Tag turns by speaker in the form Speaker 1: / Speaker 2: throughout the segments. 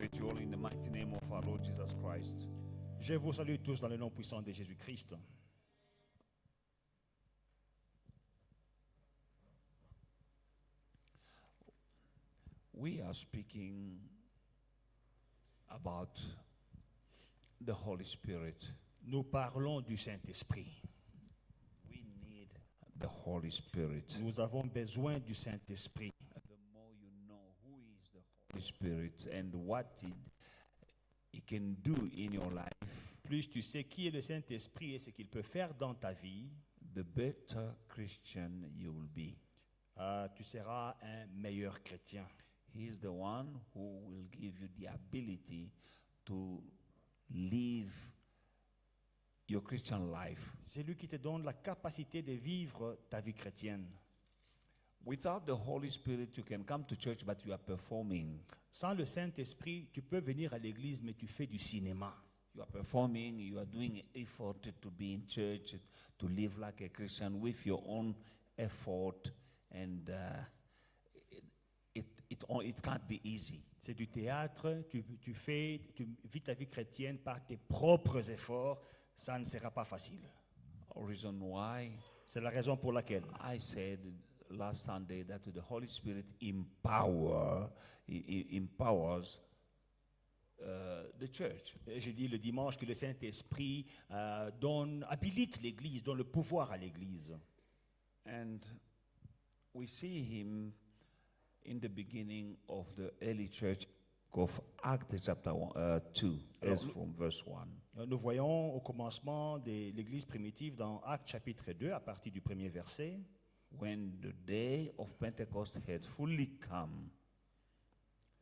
Speaker 1: greet you all in the mighty name of our Lord Jesus Christ.
Speaker 2: Je vous salue tous dans le nom puissant de Jésus-Christ.
Speaker 1: We are speaking about the Holy Spirit.
Speaker 2: Nous parlons du Saint-Esprit.
Speaker 1: We need the Holy Spirit.
Speaker 2: Nous avons besoin du Saint-Esprit.
Speaker 1: The more you know who is the Holy Spirit and what he can do in your life,
Speaker 2: Plus tu sais qui est le Saint-Esprit et ce qu'il peut faire dans ta vie,
Speaker 1: the better Christian you will be.
Speaker 2: tu seras un meilleur chrétien.
Speaker 1: He is the one who will give you the ability to live your Christian life.
Speaker 2: C'est lui qui te donne la capacité de vivre ta vie chrétienne.
Speaker 1: Without the Holy Spirit, you can come to church, but you are performing.
Speaker 2: Sans le Saint-Esprit, tu peux venir à l'église, mais tu fais du cinéma.
Speaker 1: You are performing, you are doing effort to be in church, to live like a Christian with your own effort, and it can't be easy.
Speaker 2: C'est du théâtre, tu vis ta vie chrétienne par tes propres efforts, ça ne sera pas facile.
Speaker 1: Reason why
Speaker 2: C'est la raison pour laquelle
Speaker 1: I said last Sunday that the Holy Spirit empowers the church.
Speaker 2: j'ai dit le dimanche que le Saint-Esprit habilite l'Église, donne le pouvoir à l'Église.
Speaker 1: And we see him in the beginning of the early church of Acts chapter 2, as from verse 1.
Speaker 2: Nous voyons au commencement de l'Église primitive dans Actes chapitre 2, à partir du premier verset.
Speaker 1: When the day of Pentecost had fully come,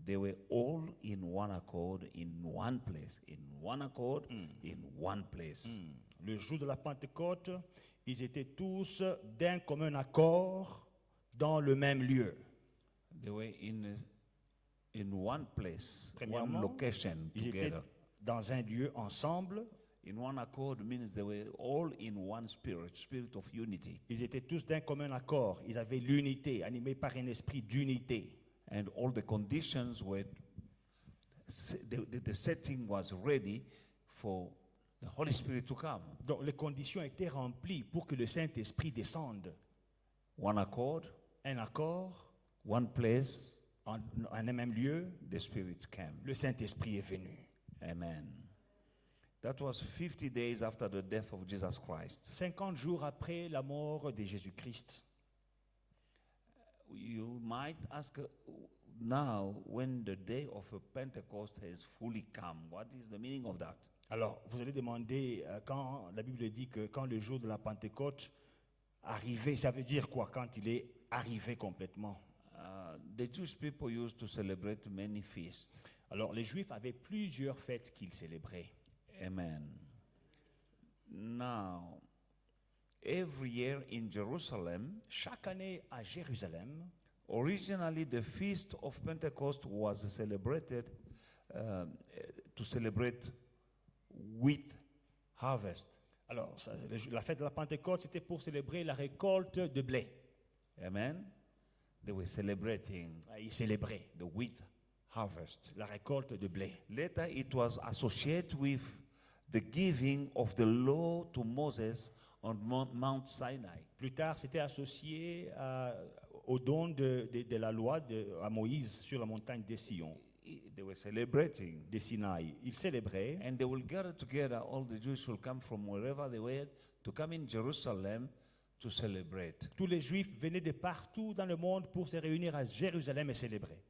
Speaker 1: they were all in one accord, in one place. In one accord, in one place.
Speaker 2: Le jour de la Pentecôte, ils étaient tous d'un commun accord dans le même lieu.
Speaker 1: They were in one place, one
Speaker 2: Premièrement,
Speaker 1: location
Speaker 2: Ils étaient
Speaker 1: together.
Speaker 2: dans un lieu ensemble.
Speaker 1: In one accord means they were all in one spirit of unity.
Speaker 2: Ils étaient tous d'un commun accord. Ils avaient l'unité, animés par un esprit d'unité.
Speaker 1: And all the conditions were, the setting was ready for the Holy Spirit to come.
Speaker 2: Donc les conditions étaient remplies pour que le Saint-Esprit descende.
Speaker 1: One accord,
Speaker 2: Un accord,
Speaker 1: one place,
Speaker 2: en un même lieu,
Speaker 1: the Spirit came.
Speaker 2: le Saint-Esprit est venu.
Speaker 1: Amen. That was 50 days after the death of Jesus Christ.
Speaker 2: 50 jours après la mort de Jésus-Christ.
Speaker 1: You might ask now, when the day of Pentecost has fully come, what is the meaning of that?
Speaker 2: Alors, vous allez demander, quand la Bible dit que quand le jour de la Pentecôte arrivait, ça veut dire quoi quand il est arrivé complètement?
Speaker 1: The Jewish people used to celebrate many feasts.
Speaker 2: Alors, les Juifs avaient plusieurs fêtes qu'ils célébraient.
Speaker 1: Amen. Now, every year in Jerusalem,
Speaker 2: Chaque année à Jérusalem,
Speaker 1: originally the feast of Pentecost was celebrated to celebrate wheat harvest.
Speaker 2: alors la fête de la Pentecôte, c'était pour célébrer la récolte de blé.
Speaker 1: Amen. They were celebrating
Speaker 2: Ils célébraient
Speaker 1: the wheat harvest.
Speaker 2: la récolte de blé.
Speaker 1: Later, it was associated with the giving of the law to Moses on Mount Sinai.
Speaker 2: Plus tard, c'était associé au don de la loi à Moïse sur la montagne des Sion,
Speaker 1: They were celebrating.
Speaker 2: des Sinaï. Ils célébraient.
Speaker 1: And they will gather together, all the Jews will come from wherever they were to come in Jerusalem to celebrate.
Speaker 2: Tous les Juifs venaient de partout dans le monde pour se réunir à Jérusalem et célébrer.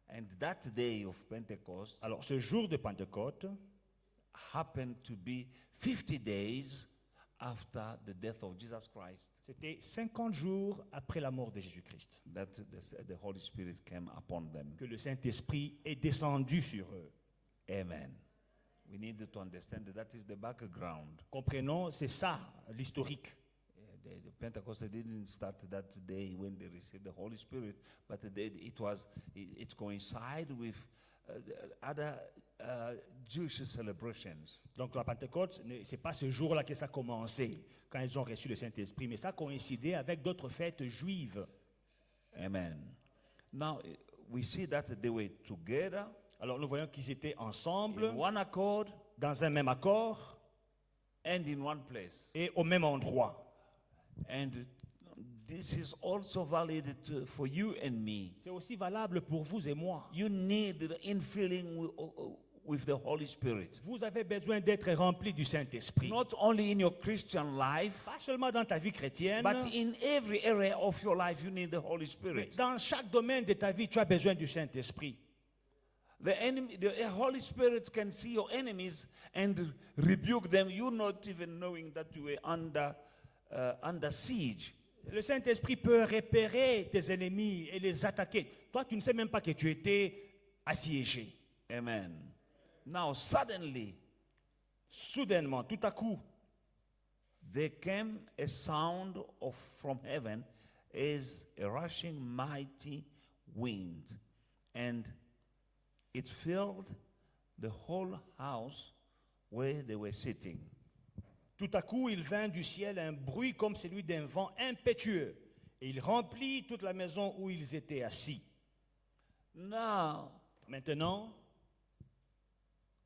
Speaker 1: And that day of Pentecost
Speaker 2: Alors, ce jour de Pentecôte
Speaker 1: happened to be 50 days after the death of Jesus Christ,
Speaker 2: c'était 50 jours après la mort de Jésus-Christ
Speaker 1: that the Holy Spirit came upon them.
Speaker 2: que le Saint-Esprit est descendu sur eux.
Speaker 1: Amen. We need to understand that is the background.
Speaker 2: Comprenons, c'est ça l'historique.
Speaker 1: The Pentecost didn't start that day when they received the Holy Spirit, but it coincided with other Jewish celebrations.
Speaker 2: Donc la Pentecôte, c'est pas ce jour-là que ça a commencé, quand ils ont reçu le Saint-Esprit, mais ça coïncidait avec d'autres fêtes juives.
Speaker 1: Amen. Now we see that they were together
Speaker 2: Alors nous voyons qu'ils étaient
Speaker 1: in
Speaker 2: ensemble,
Speaker 1: one accord,
Speaker 2: dans un même accord
Speaker 1: and in one place.
Speaker 2: et au même endroit.
Speaker 1: And this is also valid for you and me.
Speaker 2: C'est aussi valable pour vous et moi.
Speaker 1: You need the infilling with the Holy Spirit.
Speaker 2: Vous avez besoin d'être rempli du Saint-Esprit.
Speaker 1: Not only in your Christian life,
Speaker 2: Pas seulement dans ta vie chrétienne,
Speaker 1: but in every area of your life, you need the Holy
Speaker 2: mais
Speaker 1: Spirit.
Speaker 2: dans chaque domaine de ta vie, tu as besoin du Saint-Esprit.
Speaker 1: The Holy Spirit can see your enemies and rebuke them. You not even knowing that you were under siege.
Speaker 2: Le Saint-Esprit peut repérer tes ennemis et les attaquer. Toi, tu ne sais même pas que tu étais assiégé.
Speaker 1: Amen. Now suddenly
Speaker 2: Soudainement, tout à coup,
Speaker 1: there came a sound from heaven as a rushing mighty wind, and it filled the whole house where they were sitting.
Speaker 2: tout à coup, il vint du ciel un bruit comme celui d'un vent impétueux. Et il remplit toute la maison où ils étaient assis.
Speaker 1: Now,
Speaker 2: Maintenant,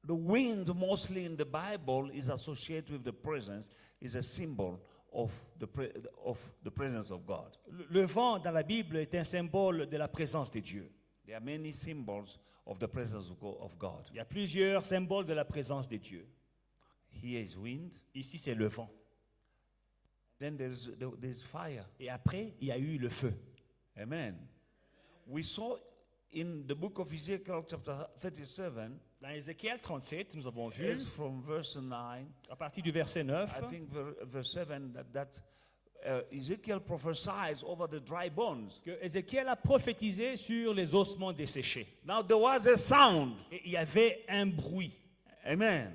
Speaker 1: the wind mostly in the Bible is associated with the presence, is a symbol of the presence of God.
Speaker 2: le vent dans la Bible est un symbole de la présence de Dieu.
Speaker 1: There are many symbols of the presence of God.
Speaker 2: Il y a plusieurs symboles de la présence de Dieu.
Speaker 1: Here is wind,
Speaker 2: Ici, c'est le vent.
Speaker 1: then there's fire.
Speaker 2: Et après, il y a eu le feu.
Speaker 1: Amen. We saw in the book of Ezekiel chapter 37,
Speaker 2: Dans Ézéchiel 37, nous avons vu,
Speaker 1: is from verse 9,
Speaker 2: à partir du verset 9,
Speaker 1: I think verse 7, that Ezekiel prophesies over the dry bones.
Speaker 2: que Ézéchiel a prophétisé sur les ossements desséchés.
Speaker 1: Now there was a sound.
Speaker 2: Et il y avait un bruit.
Speaker 1: Amen.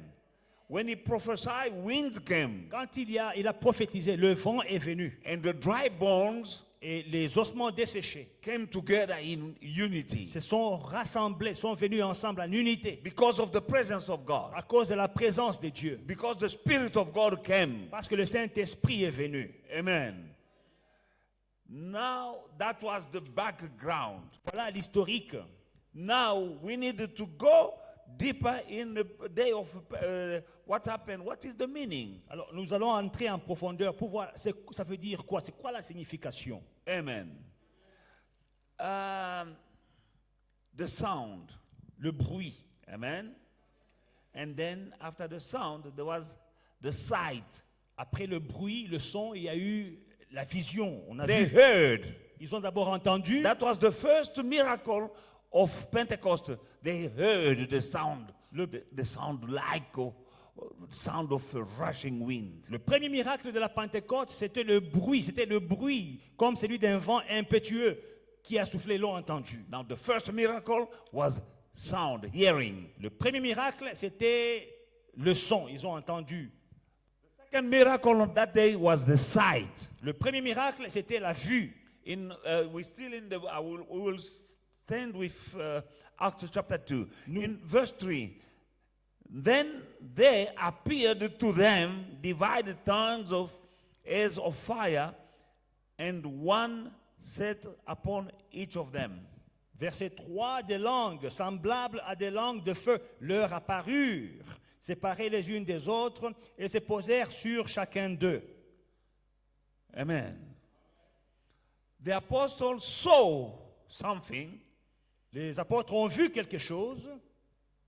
Speaker 1: When he prophesied, wind came,
Speaker 2: Quand il a prophétisé, le vent est venu.
Speaker 1: and the dry bones
Speaker 2: Et les ossements desséchés
Speaker 1: came together in unity
Speaker 2: se sont rassemblés, sont venus ensemble en unité.
Speaker 1: because of the presence of God.
Speaker 2: À cause de la présence de Dieu.
Speaker 1: Because the Spirit of God came.
Speaker 2: Parce que le Saint-Esprit est venu.
Speaker 1: Amen. Now that was the background.
Speaker 2: Voilà l'historique.
Speaker 1: Now we needed to go deeper in the day of what happened. What is the meaning?
Speaker 2: Alors nous allons entrer en profondeur pour voir ça veut dire quoi, c'est quoi la signification.
Speaker 1: Amen. The sound.
Speaker 2: Le bruit.
Speaker 1: Amen. And then after the sound, there was the sight.
Speaker 2: Après le bruit, le son, il y a eu la vision. On a
Speaker 1: They
Speaker 2: vu.
Speaker 1: heard.
Speaker 2: Ils ont d'abord entendu.
Speaker 1: That was the first miracle of Pentecost. They heard the sound. The sound like sound of a rushing wind.
Speaker 2: Le premier miracle de la Pentecôte, c'était le bruit comme celui d'un vent impétueux qui a soufflé, l'ont entendu.
Speaker 1: Now the first miracle was sound, hearing.
Speaker 2: Le premier miracle, c'était le son, ils ont entendu.
Speaker 1: Second miracle on that day was the sight.
Speaker 2: Le premier miracle, c'était la vue.
Speaker 1: We still in the. We will stand with Acts chapter 2. In verse 3, then there appeared to them divided tongues as of fire, and one sat upon each of them.
Speaker 2: Verset 3, des langues semblables à des langues de feu leur apparurent, séparées les unes des autres, et se posèrent sur chacun d'eux.
Speaker 1: Amen. The apostles saw something.
Speaker 2: Les apôtres ont vu quelque chose.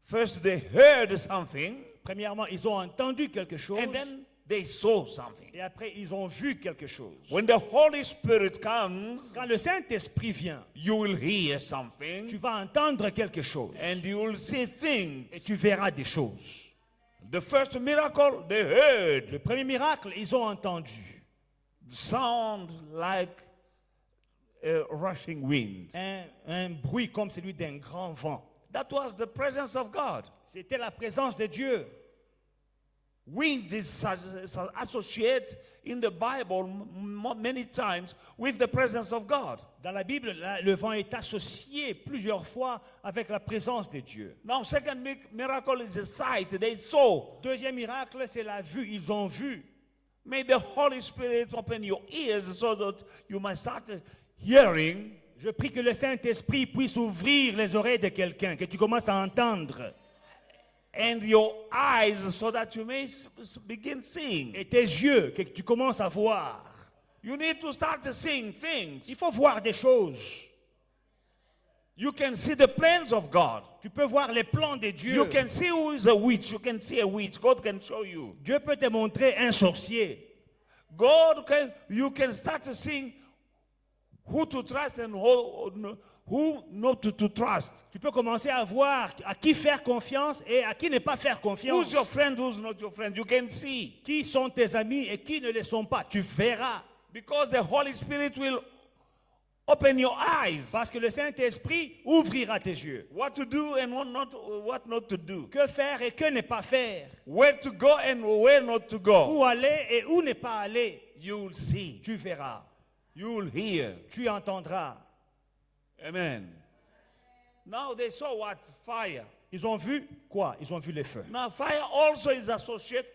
Speaker 1: First they heard something,
Speaker 2: Premièrement, ils ont entendu quelque chose.
Speaker 1: and then they saw something.
Speaker 2: Et après, ils ont vu quelque chose.
Speaker 1: When the Holy Spirit comes,
Speaker 2: Quand le Saint-Esprit vient,
Speaker 1: you will hear something,
Speaker 2: tu vas entendre quelque chose.
Speaker 1: and you will see
Speaker 2: Et
Speaker 1: things.
Speaker 2: tu verras des choses.
Speaker 1: The first miracle, they heard
Speaker 2: Le premier miracle, ils ont entendu
Speaker 1: sound like a rushing wind.
Speaker 2: un bruit comme celui d'un grand vent.
Speaker 1: That was the presence of God.
Speaker 2: C'était la présence de Dieu.
Speaker 1: Wind is associated in the Bible many times with the presence of God.
Speaker 2: Dans la Bible, le vent est associé plusieurs fois avec la présence de Dieu.
Speaker 1: Now, second miracle is the sight. They saw.
Speaker 2: Deuxième miracle, c'est la vue. Ils ont vu.
Speaker 1: May the Holy Spirit open your ears so that you might start hearing.
Speaker 2: Je prie que le Saint-Esprit puisse ouvrir les oreilles de quelqu'un, que tu commences à entendre.
Speaker 1: and your eyes so that you may begin seeing.
Speaker 2: Et tes yeux, que tu commences à voir.
Speaker 1: You need to start seeing things.
Speaker 2: Il faut voir des choses.
Speaker 1: You can see the plans of God.
Speaker 2: Tu peux voir les plans de Dieu.
Speaker 1: You can see who is a witch. You can see a witch. God can show you.
Speaker 2: Dieu peut te montrer un sorcier.
Speaker 1: You can start seeing who to trust and who not to trust.
Speaker 2: Tu peux commencer à voir à qui faire confiance et à qui ne pas faire confiance.
Speaker 1: Who's your friend, who's not your friend. You can see.
Speaker 2: Qui sont tes amis et qui ne le sont pas. Tu verras.
Speaker 1: Because the Holy Spirit will open your eyes.
Speaker 2: Parce que le Saint-Esprit ouvrira tes yeux.
Speaker 1: What to do and what not to do.
Speaker 2: Que faire et que ne pas faire.
Speaker 1: Where to go and where not to go.
Speaker 2: Où aller et où ne pas aller.
Speaker 1: You will see.
Speaker 2: Tu verras.
Speaker 1: You will hear.
Speaker 2: Tu entendras.
Speaker 1: Amen. Now they saw what? Fire.
Speaker 2: Ils ont vu quoi? Ils ont vu le feu.
Speaker 1: Now fire also is associated.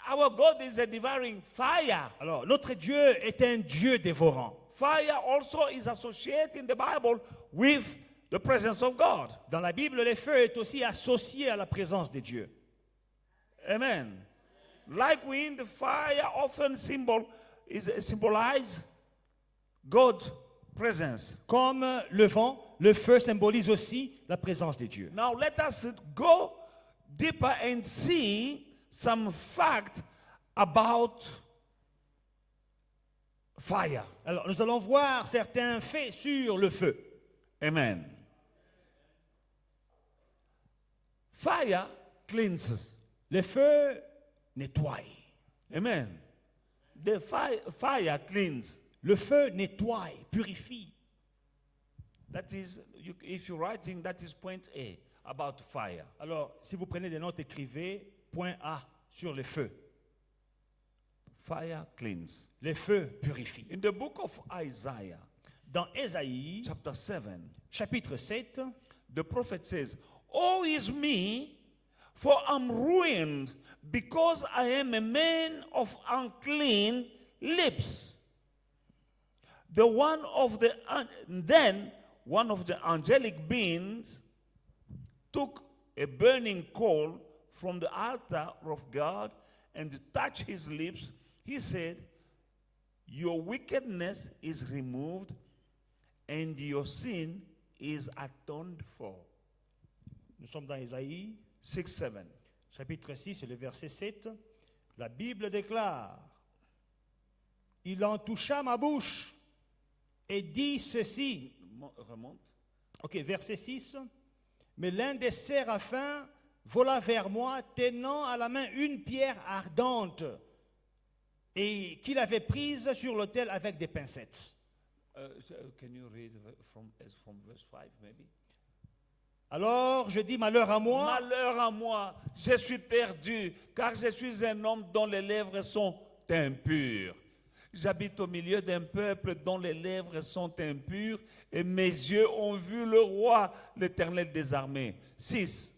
Speaker 1: Our God is a devouring fire.
Speaker 2: Alors, notre Dieu est un Dieu dévorant.
Speaker 1: Fire also is associated in the Bible with the presence of God.
Speaker 2: Dans la Bible, le feu est aussi associé à la présence de Dieu.
Speaker 1: Amen. Like wind, fire often symbolize God's presence.
Speaker 2: Comme le vent, le feu symbolise aussi la présence de Dieu.
Speaker 1: Now let us go deeper and see some facts about fire.
Speaker 2: Alors, nous allons voir certains faits sur le feu.
Speaker 1: Amen. Fire cleanses.
Speaker 2: Le feu nettoie.
Speaker 1: Amen. The fire cleans.
Speaker 2: Le feu nettoie, purifie.
Speaker 1: That is, if you're writing, that is point A about fire.
Speaker 2: Alors, si vous prenez des notes, écrivez point A sur le feu.
Speaker 1: Fire cleans.
Speaker 2: Le feu purifie.
Speaker 1: In the book of Isaiah,
Speaker 2: Dans Ésaïe,
Speaker 1: chapter 7,
Speaker 2: chapitre 7,
Speaker 1: the prophet says, "Oh, is me, for I'm ruined, because I am a man of unclean lips." Then one of the angelic beings took a burning coal from the altar of God and touched his lips. He said, "Your wickedness is removed and your sin is atoned for."
Speaker 2: nous sommes dans Ésaïe,
Speaker 1: 6-7.
Speaker 2: chapitre 6, le verset 7. La Bible déclare, « Il en toucha ma bouche et dit ceci. »
Speaker 1: Remonte.
Speaker 2: Ok, verset 6. « Mais l'un des séraphins vola vers moi, tenant à la main une pierre ardente, et qu'il avait prise sur l'autel avec des pincettes. »
Speaker 1: Can you read from verse 5 maybe?
Speaker 2: Alors je dis, malheur à moi,
Speaker 1: Malheur à moi, je suis perdu, car je suis un homme dont les lèvres sont impures. J'habite au milieu d'un peuple dont les lèvres sont impures, et mes yeux ont vu le roi, l'Éternel des armées. 6.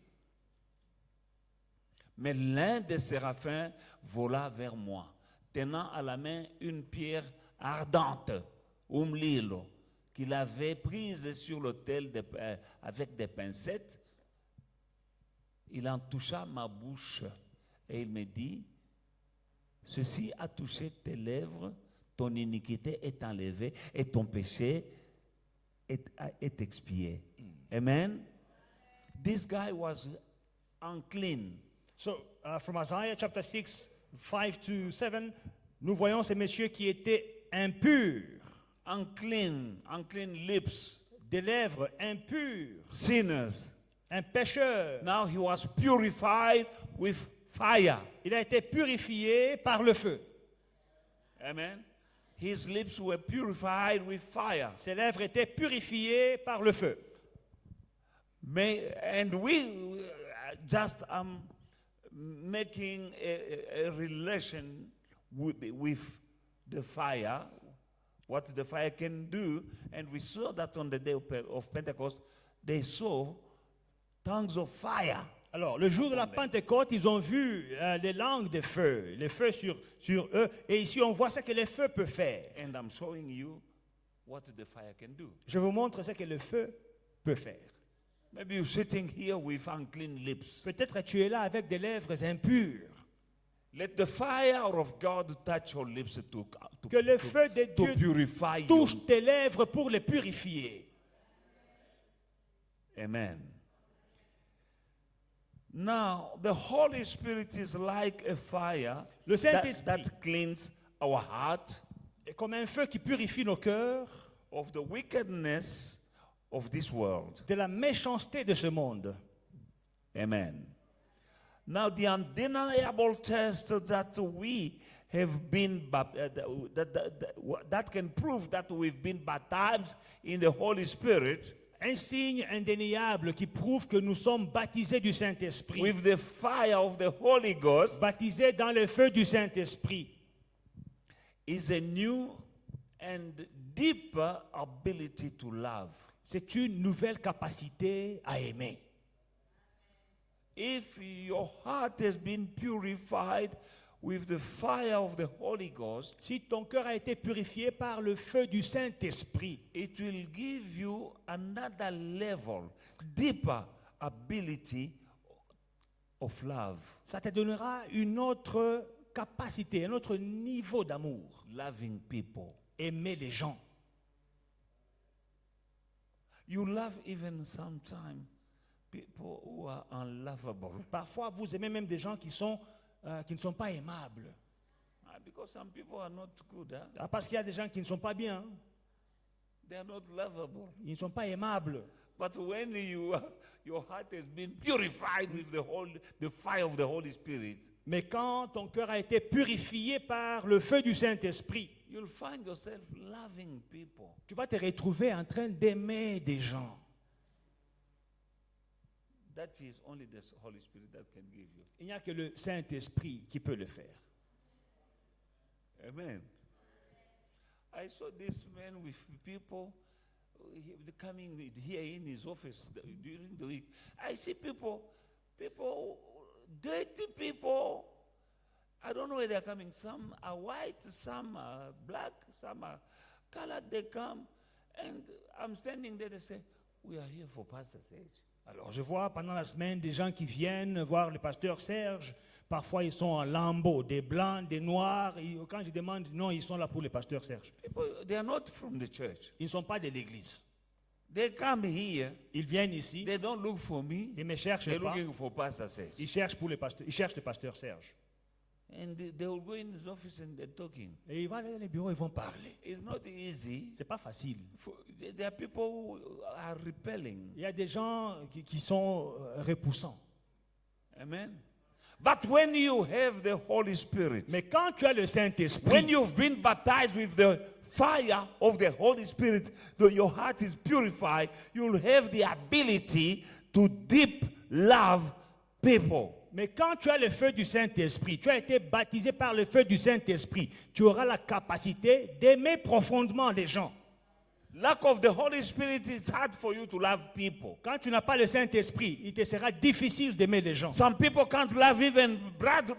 Speaker 1: Mais l'un des séraphins vola vers moi, tenant à la main une pierre ardente, umlilo, qu'il avait prise sur l'autel avec des pincettes. Il en toucha ma bouche et il me dit, ceci a touché tes lèvres, ton iniquité est enlevée et ton péché est expié. Amen. This guy was unclean.
Speaker 2: So, from Isaiah chapter 6, 5 to 7, nous voyons ces messieurs qui étaient impurs,
Speaker 1: Unclean lips,
Speaker 2: des lèvres impures,
Speaker 1: sinners.
Speaker 2: un pécheur.
Speaker 1: Now he was purified with fire.
Speaker 2: Il a été purifié par le feu.
Speaker 1: Amen. His lips were purified with fire.
Speaker 2: Ses lèvres étaient purifiées par le feu.
Speaker 1: And we just making a relation with the fire, what the fire can do, and we saw that on the day of Pentecost, they saw tongues of fire.
Speaker 2: Alors, le jour de la Pentecôte, ils ont vu les langues de feu, les feux sur eux. Et ici, on voit ce que le feu peut faire.
Speaker 1: And I'm showing you what the fire can do.
Speaker 2: Je vous montre ce que le feu peut faire.
Speaker 1: Maybe you're sitting here with unclean lips.
Speaker 2: Peut-être tu es là avec des lèvres impures.
Speaker 1: Let the fire of God touch your lips
Speaker 2: Que le feu de
Speaker 1: to
Speaker 2: Dieu
Speaker 1: purify you.
Speaker 2: touche tes lèvres pour les purifier.
Speaker 1: Amen. Now, the Holy Spirit is like a fire
Speaker 2: Le
Speaker 1: that,
Speaker 2: Saint-Esprit
Speaker 1: that cleans our heart
Speaker 2: est comme un feu qui purifie nos cœurs
Speaker 1: of the wickedness of this world.
Speaker 2: de la méchanceté de ce monde.
Speaker 1: Amen. Now, the undeniable test that we have been that can prove that we've been baptized in the Holy Spirit
Speaker 2: Un signe indéniable qui prouve que nous sommes baptisés du Saint-Esprit,
Speaker 1: with the fire of the Holy Ghost
Speaker 2: baptisés dans le feu du Saint-Esprit,
Speaker 1: is a new and deeper ability to love.
Speaker 2: c'est une nouvelle capacité à aimer.
Speaker 1: If your heart has been purified with the fire of the Holy Ghost,
Speaker 2: Si ton cœur a été purifié par le feu du Saint-Esprit,
Speaker 1: it will give you another level, deeper ability of love.
Speaker 2: ça te donnera une autre capacité, un autre niveau d'amour.
Speaker 1: Loving people.
Speaker 2: Aimer les gens.
Speaker 1: You love even sometimes people who are unlovable.
Speaker 2: Parfois, vous aimez même des gens qui ne sont pas aimables.
Speaker 1: Because some people are not good. Huh?
Speaker 2: Ah, parce qu'il y a des gens qui ne sont pas bien.
Speaker 1: They are not lovable.
Speaker 2: Ils ne sont pas aimables.
Speaker 1: But when your heart has been purified with the fire of the Holy Spirit,
Speaker 2: Mais quand ton cœur a été purifié par le feu du Saint-Esprit,
Speaker 1: you'll find yourself loving people.
Speaker 2: tu vas te retrouver en train d'aimer des gens.
Speaker 1: That is only the Holy Spirit that can give you.
Speaker 2: Il n'y a que le Saint-Esprit qui peut le faire.
Speaker 1: Amen. I saw this man with people coming here in his office during the week. I see people, dirty people. I don't know where they're coming. Some are white, some are black, some are colored. They come, and I'm standing there. They say, "We are here for Pastor Serge."
Speaker 2: Alors, je vois pendant la semaine des gens qui viennent voir le pasteur Serge. Parfois, ils sont en lambeaux, des blancs, des noirs. Et quand je demande, non, ils sont là pour le pasteur Serge.
Speaker 1: People, they are not from the church.
Speaker 2: Ils ne sont pas de l'église.
Speaker 1: They come here.
Speaker 2: Ils viennent ici.
Speaker 1: They don't look for me.
Speaker 2: Ils ne me cherchent
Speaker 1: They're
Speaker 2: pas.
Speaker 1: looking for Pastor Serge.
Speaker 2: Ils cherchent le pasteur Serge.
Speaker 1: And they will go in his office and they're talking.
Speaker 2: Et ils vont aller dans les bureaux, ils vont parler.
Speaker 1: It's not easy.
Speaker 2: C'est pas facile.
Speaker 1: There are people who are repelling.
Speaker 2: Il y a des gens qui sont repoussants.
Speaker 1: Amen. But when you have the Holy Spirit,
Speaker 2: Mais quand tu as le Saint-Esprit,
Speaker 1: when you've been baptized with the fire of the Holy Spirit, though your heart is purified, you'll have the ability to deep love people.
Speaker 2: Mais quand tu as le feu du Saint-Esprit, tu as été baptisé par le feu du Saint-Esprit, tu auras la capacité d'aimer profondément les gens.
Speaker 1: Lack of the Holy Spirit, it's hard for you to love people.
Speaker 2: Quand tu n'as pas le Saint-Esprit, il te sera difficile d'aimer les gens.
Speaker 1: Some people can't love even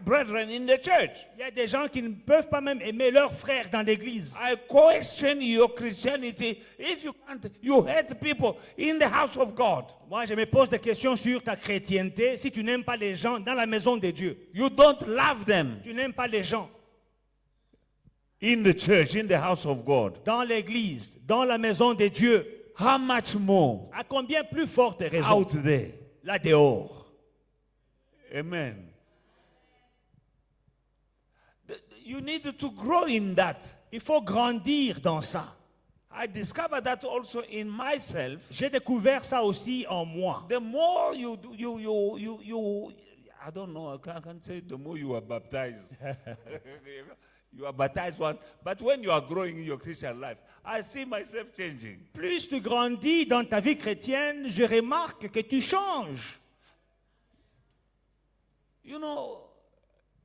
Speaker 1: brethren in the church.
Speaker 2: Il y a des gens qui ne peuvent pas même aimer leurs frères dans l'église.
Speaker 1: I question your Christianity if you can't. You hate people in the house of God.
Speaker 2: Moi, je me pose des questions sur ta chrétienté. Si tu n'aimes pas les gens dans la maison de Dieu,
Speaker 1: You don't love them
Speaker 2: tu n'aimes pas les gens
Speaker 1: in the church, in the house of God.
Speaker 2: dans l'église, dans la maison de Dieu,
Speaker 1: How much more
Speaker 2: à combien plus forte raison
Speaker 1: out there?
Speaker 2: là dehors?
Speaker 1: Amen. You need to grow in that.
Speaker 2: Il faut grandir dans ça.
Speaker 1: I discovered that also in myself.
Speaker 2: J'ai découvert ça aussi en moi.
Speaker 1: The more you I don't know, I can't say the more you are baptized. You are baptized one, but when you are growing in your Christian life, I see myself changing.
Speaker 2: Plus tu grandis dans ta vie chrétienne, je remarque que tu changes.
Speaker 1: You know,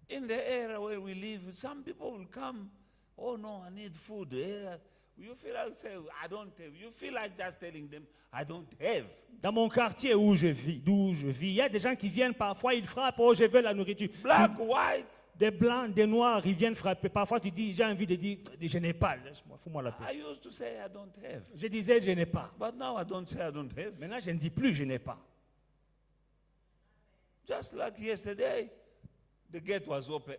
Speaker 1: in the area where we live, some people will come, oh no, I need food. You feel like saying, I don't have. You feel like just telling them, I don't have.
Speaker 2: Dans mon quartier où je vis, d'où je vis, il y a des gens qui viennent parfois, ils frappent, oh, je veux la nourriture.
Speaker 1: Black, white.
Speaker 2: Des blancs, des noirs, ils viennent frapper. Parfois, tu dis, j'ai envie de dire, je n'ai pas. Laisse-moi, fous-moi la paix.
Speaker 1: I used to say, I don't have.
Speaker 2: Je disais, je n'ai pas.
Speaker 1: But now I don't say I don't have.
Speaker 2: Maintenant, je ne dis plus, je n'ai pas.
Speaker 1: Just like yesterday, the gate was open.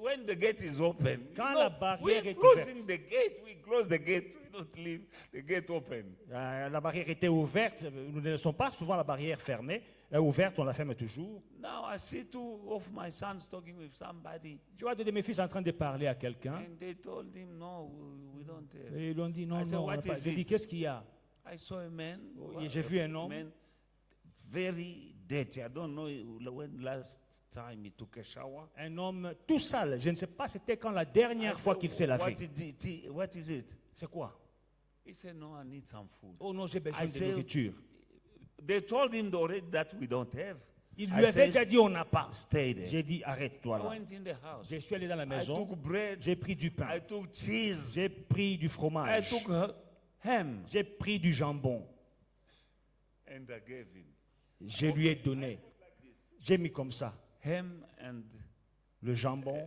Speaker 1: When the gate is open,
Speaker 2: Quand la barrière
Speaker 1: we're
Speaker 2: est
Speaker 1: closing
Speaker 2: ouverte.
Speaker 1: the gate. We close the gate. We don't leave the gate open.
Speaker 2: La barrière était ouverte. Nous ne laissons pas souvent la barrière fermée. Ouverte, on la ferme toujours.
Speaker 1: Now I see two of my sons talking with somebody,
Speaker 2: Tu vois deux de mes fils en train de parler à quelqu'un.
Speaker 1: and they told him, "No, we don't have."
Speaker 2: Et ils lui ont dit, non,
Speaker 1: I said,
Speaker 2: non, on
Speaker 1: what
Speaker 2: n'a pas.
Speaker 1: is
Speaker 2: J'ai dit,
Speaker 1: it?
Speaker 2: qu'est-ce qu'il y a?
Speaker 1: I saw a man.
Speaker 2: Et j'ai vu un homme.
Speaker 1: man very dirty. I don't know when last time he took a shower.
Speaker 2: Un homme tout sale. Je ne sais pas c'était quand la dernière
Speaker 1: I
Speaker 2: fois
Speaker 1: said,
Speaker 2: qu'il s'est lavé.
Speaker 1: What is it?
Speaker 2: C'est quoi?
Speaker 1: He said, "No, I need some food."
Speaker 2: Oh non, j'ai besoin
Speaker 1: I
Speaker 2: de
Speaker 1: said,
Speaker 2: nourriture.
Speaker 1: They told him already that we don't have.
Speaker 2: Il
Speaker 1: I
Speaker 2: lui avait
Speaker 1: said,
Speaker 2: déjà dit, on n'a pas.
Speaker 1: "Stay there."
Speaker 2: J'ai dit, arrête-toi
Speaker 1: I
Speaker 2: là.
Speaker 1: went in the house.
Speaker 2: Je suis allé dans la
Speaker 1: I
Speaker 2: maison.
Speaker 1: took bread.
Speaker 2: J'ai pris du pain.
Speaker 1: I took cheese.
Speaker 2: J'ai pris du
Speaker 1: I
Speaker 2: fromage.
Speaker 1: took ham,
Speaker 2: J'ai pris du jambon.
Speaker 1: and I gave him
Speaker 2: Je lui ai donné. J'ai mis comme ça.
Speaker 1: ham and
Speaker 2: Le jambon.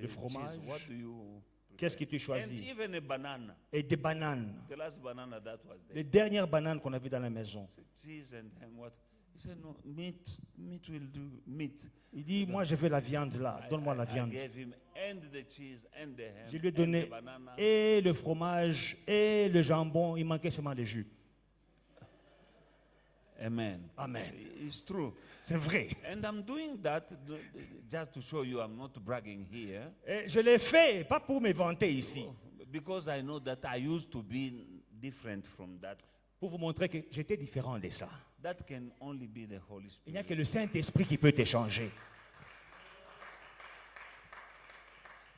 Speaker 1: the
Speaker 2: fromage.
Speaker 1: cheese. What do you?
Speaker 2: Qu'est-ce que tu
Speaker 1: And
Speaker 2: choisis?
Speaker 1: even a banana.
Speaker 2: Et des bananes.
Speaker 1: The last banana that was there.
Speaker 2: Les dernières bananes qu'on avait dans la maison.
Speaker 1: I said, cheese and ham. What? He said, "No, meat. Meat will do. Meat."
Speaker 2: Il dit, moi je veux la viande là. Donne-moi la
Speaker 1: I
Speaker 2: viande.
Speaker 1: gave him and the cheese and the ham.
Speaker 2: Je lui ai
Speaker 1: and
Speaker 2: donné
Speaker 1: the banana.
Speaker 2: et le fromage et le jambon. Il manquait seulement le jus.
Speaker 1: Amen.
Speaker 2: Amen.
Speaker 1: It's true.
Speaker 2: C'est vrai.
Speaker 1: And I'm doing that just to show you I'm not bragging here,
Speaker 2: Et je l'ai fait, pas pour me vanter ici.
Speaker 1: because I know that I used to be different from that.
Speaker 2: Pour vous montrer que j'étais différent de ça.
Speaker 1: That can only be the Holy
Speaker 2: Il n'y a
Speaker 1: Spirit.
Speaker 2: que le Saint-Esprit qui peut t'échanger.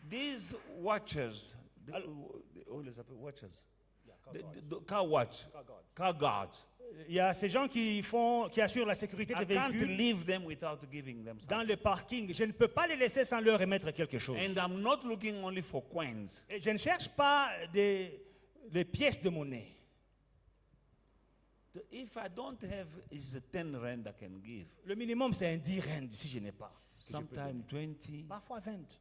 Speaker 1: These watchers, watchers, the car watch, car guards.
Speaker 2: Il y a ces gens qui assurent la sécurité
Speaker 1: I
Speaker 2: des
Speaker 1: can't
Speaker 2: véhicules
Speaker 1: leave them without giving them
Speaker 2: dans
Speaker 1: something.
Speaker 2: le parking. Je ne peux pas les laisser sans leur remettre quelque chose.
Speaker 1: And I'm not looking only for coins.
Speaker 2: Et je ne cherche pas des pièces de monnaie.
Speaker 1: If I don't have, it's a 10 rand I can give.
Speaker 2: Le minimum, c'est un 10 rand si je n'ai pas. que je peux
Speaker 1: Sometimes
Speaker 2: donner.
Speaker 1: 20,
Speaker 2: Parfois 20.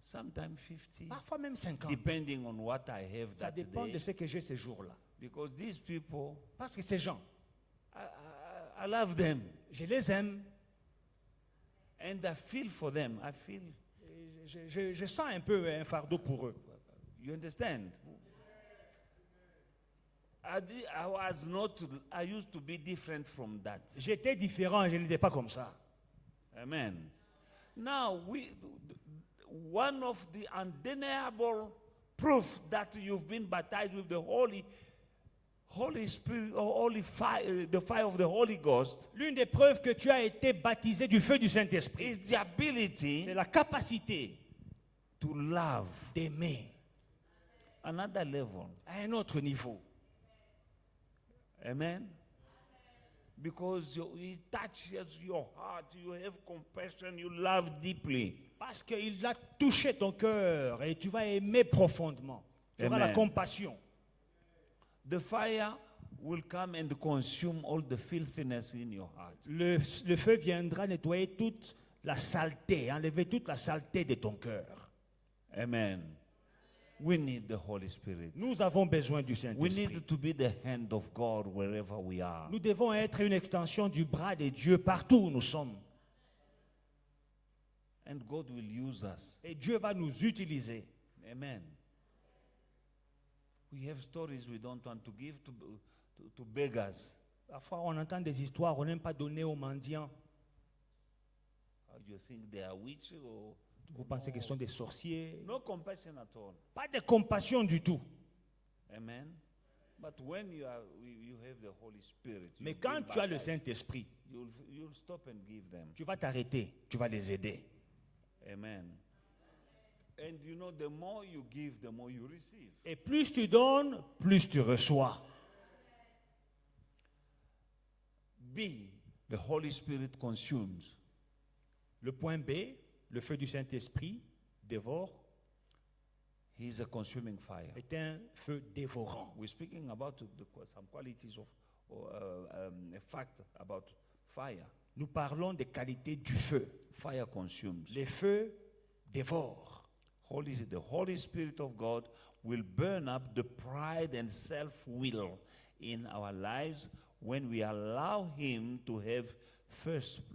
Speaker 1: sometimes 50,
Speaker 2: Parfois même 50.
Speaker 1: depending on what I have
Speaker 2: Ça
Speaker 1: that
Speaker 2: dépend
Speaker 1: day.
Speaker 2: de ce que j'ai ce jour-là.
Speaker 1: Because these people,
Speaker 2: Parce que ces gens,
Speaker 1: I love them.
Speaker 2: je les aime.
Speaker 1: And I feel for them. I feel,
Speaker 2: Et je sens un peu un fardeau pour eux.
Speaker 1: you understand? I used to be different from that.
Speaker 2: J'étais différent, je n'étais pas comme ça.
Speaker 1: Amen. Now, one of the undeniable proof that you've been baptized with the Holy Spirit, or Holy fire, the fire of the Holy Ghost,
Speaker 2: L'une des preuves que tu as été baptisé du feu du Saint-Esprit,
Speaker 1: is the ability
Speaker 2: c'est la capacité
Speaker 1: to love
Speaker 2: d'aimer
Speaker 1: another level.
Speaker 2: à un autre niveau.
Speaker 1: Amen. Because it touches your heart, you have compassion, you love deeply.
Speaker 2: Parce qu'il a touché ton cœur et tu vas aimer profondément. Tu auras
Speaker 1: Amen.
Speaker 2: la compassion.
Speaker 1: The fire will come and consume all the filthiness in your heart.
Speaker 2: Le feu viendra nettoyer toute la saleté, enlever toute la saleté de ton cœur.
Speaker 1: Amen. We need the Holy Spirit.
Speaker 2: Nous avons besoin du
Speaker 1: We
Speaker 2: Saint-Esprit.
Speaker 1: need to be the hand of God wherever we are.
Speaker 2: Nous devons être une extension du bras de Dieu partout où nous sommes.
Speaker 1: And God will use us.
Speaker 2: Et Dieu va nous utiliser.
Speaker 1: Amen. We have stories we don't want to give to beggars.
Speaker 2: Parfois, on entend des histoires, on n'aime pas donner aux mendiants.
Speaker 1: You think they are witch or
Speaker 2: Vous pensez qu'ils sont des sorciers.
Speaker 1: no compassion at all.
Speaker 2: Pas de compassion du tout.
Speaker 1: Amen. But when you have the Holy Spirit,
Speaker 2: Mais
Speaker 1: you've
Speaker 2: quand
Speaker 1: been
Speaker 2: tu as le
Speaker 1: baptized,
Speaker 2: Saint-Esprit,
Speaker 1: you'll stop and give them.
Speaker 2: tu vas t'arrêter, tu vas les aider.
Speaker 1: Amen. And you know, the more you give, the more you receive.
Speaker 2: Et plus tu donnes, plus tu reçois.
Speaker 1: B, the Holy Spirit consumes.
Speaker 2: Le point B, le feu du Saint-Esprit dévore.
Speaker 1: He He's a consuming fire.
Speaker 2: est un feu dévorant.
Speaker 1: We're speaking about some qualities of, a fact about fire.
Speaker 2: Nous parlons des qualités du feu.
Speaker 1: Fire consumes.
Speaker 2: Les feux dévorent.
Speaker 1: The Holy Spirit of God will burn up the pride and self-will in our lives when we allow Him to have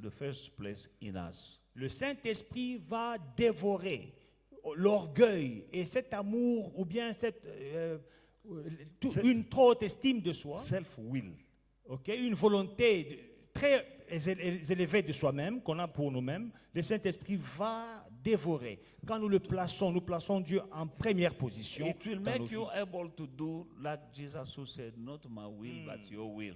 Speaker 1: the first place in us.
Speaker 2: Le Saint-Esprit va dévorer l'orgueil et cet amour ou bien une trop haute estime de soi,
Speaker 1: Self-will.
Speaker 2: une volonté très élevée de soi-même qu'on a pour nous-mêmes. Le Saint-Esprit va dévorer. Quand nous plaçons Dieu en première position.
Speaker 1: It will
Speaker 2: dans nos
Speaker 1: make you
Speaker 2: vies.
Speaker 1: able to do like Jesus who said, not my will, but your will.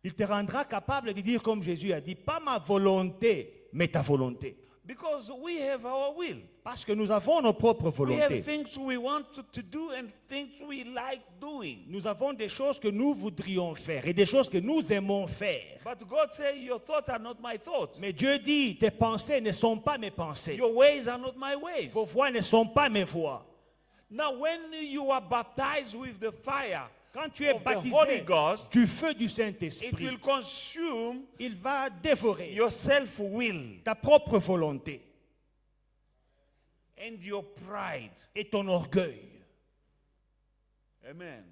Speaker 2: Il te rendra capable de dire comme Jésus a dit, pas ma volonté, mais ta volonté.
Speaker 1: Because we have our will.
Speaker 2: Parce que nous avons nos propres
Speaker 1: We have
Speaker 2: volontés.
Speaker 1: things we want to do and things we like doing.
Speaker 2: Nous avons des choses que nous voudrions faire et des choses que nous aimons faire.
Speaker 1: But God said, your thoughts are not my thoughts.
Speaker 2: Mais Dieu dit, tes pensées ne sont pas mes pensées.
Speaker 1: Your ways are not my ways.
Speaker 2: Vos voies ne sont pas mes voies.
Speaker 1: Now, when you are baptized with the fire
Speaker 2: Quand tu es
Speaker 1: of the Holy
Speaker 2: baptisé
Speaker 1: Ghost,
Speaker 2: du feu du
Speaker 1: it
Speaker 2: Saint-Esprit,
Speaker 1: will consume
Speaker 2: il va dévorer
Speaker 1: your self-will
Speaker 2: ta propre volonté
Speaker 1: and your pride.
Speaker 2: et ton orgueil.
Speaker 1: Amen.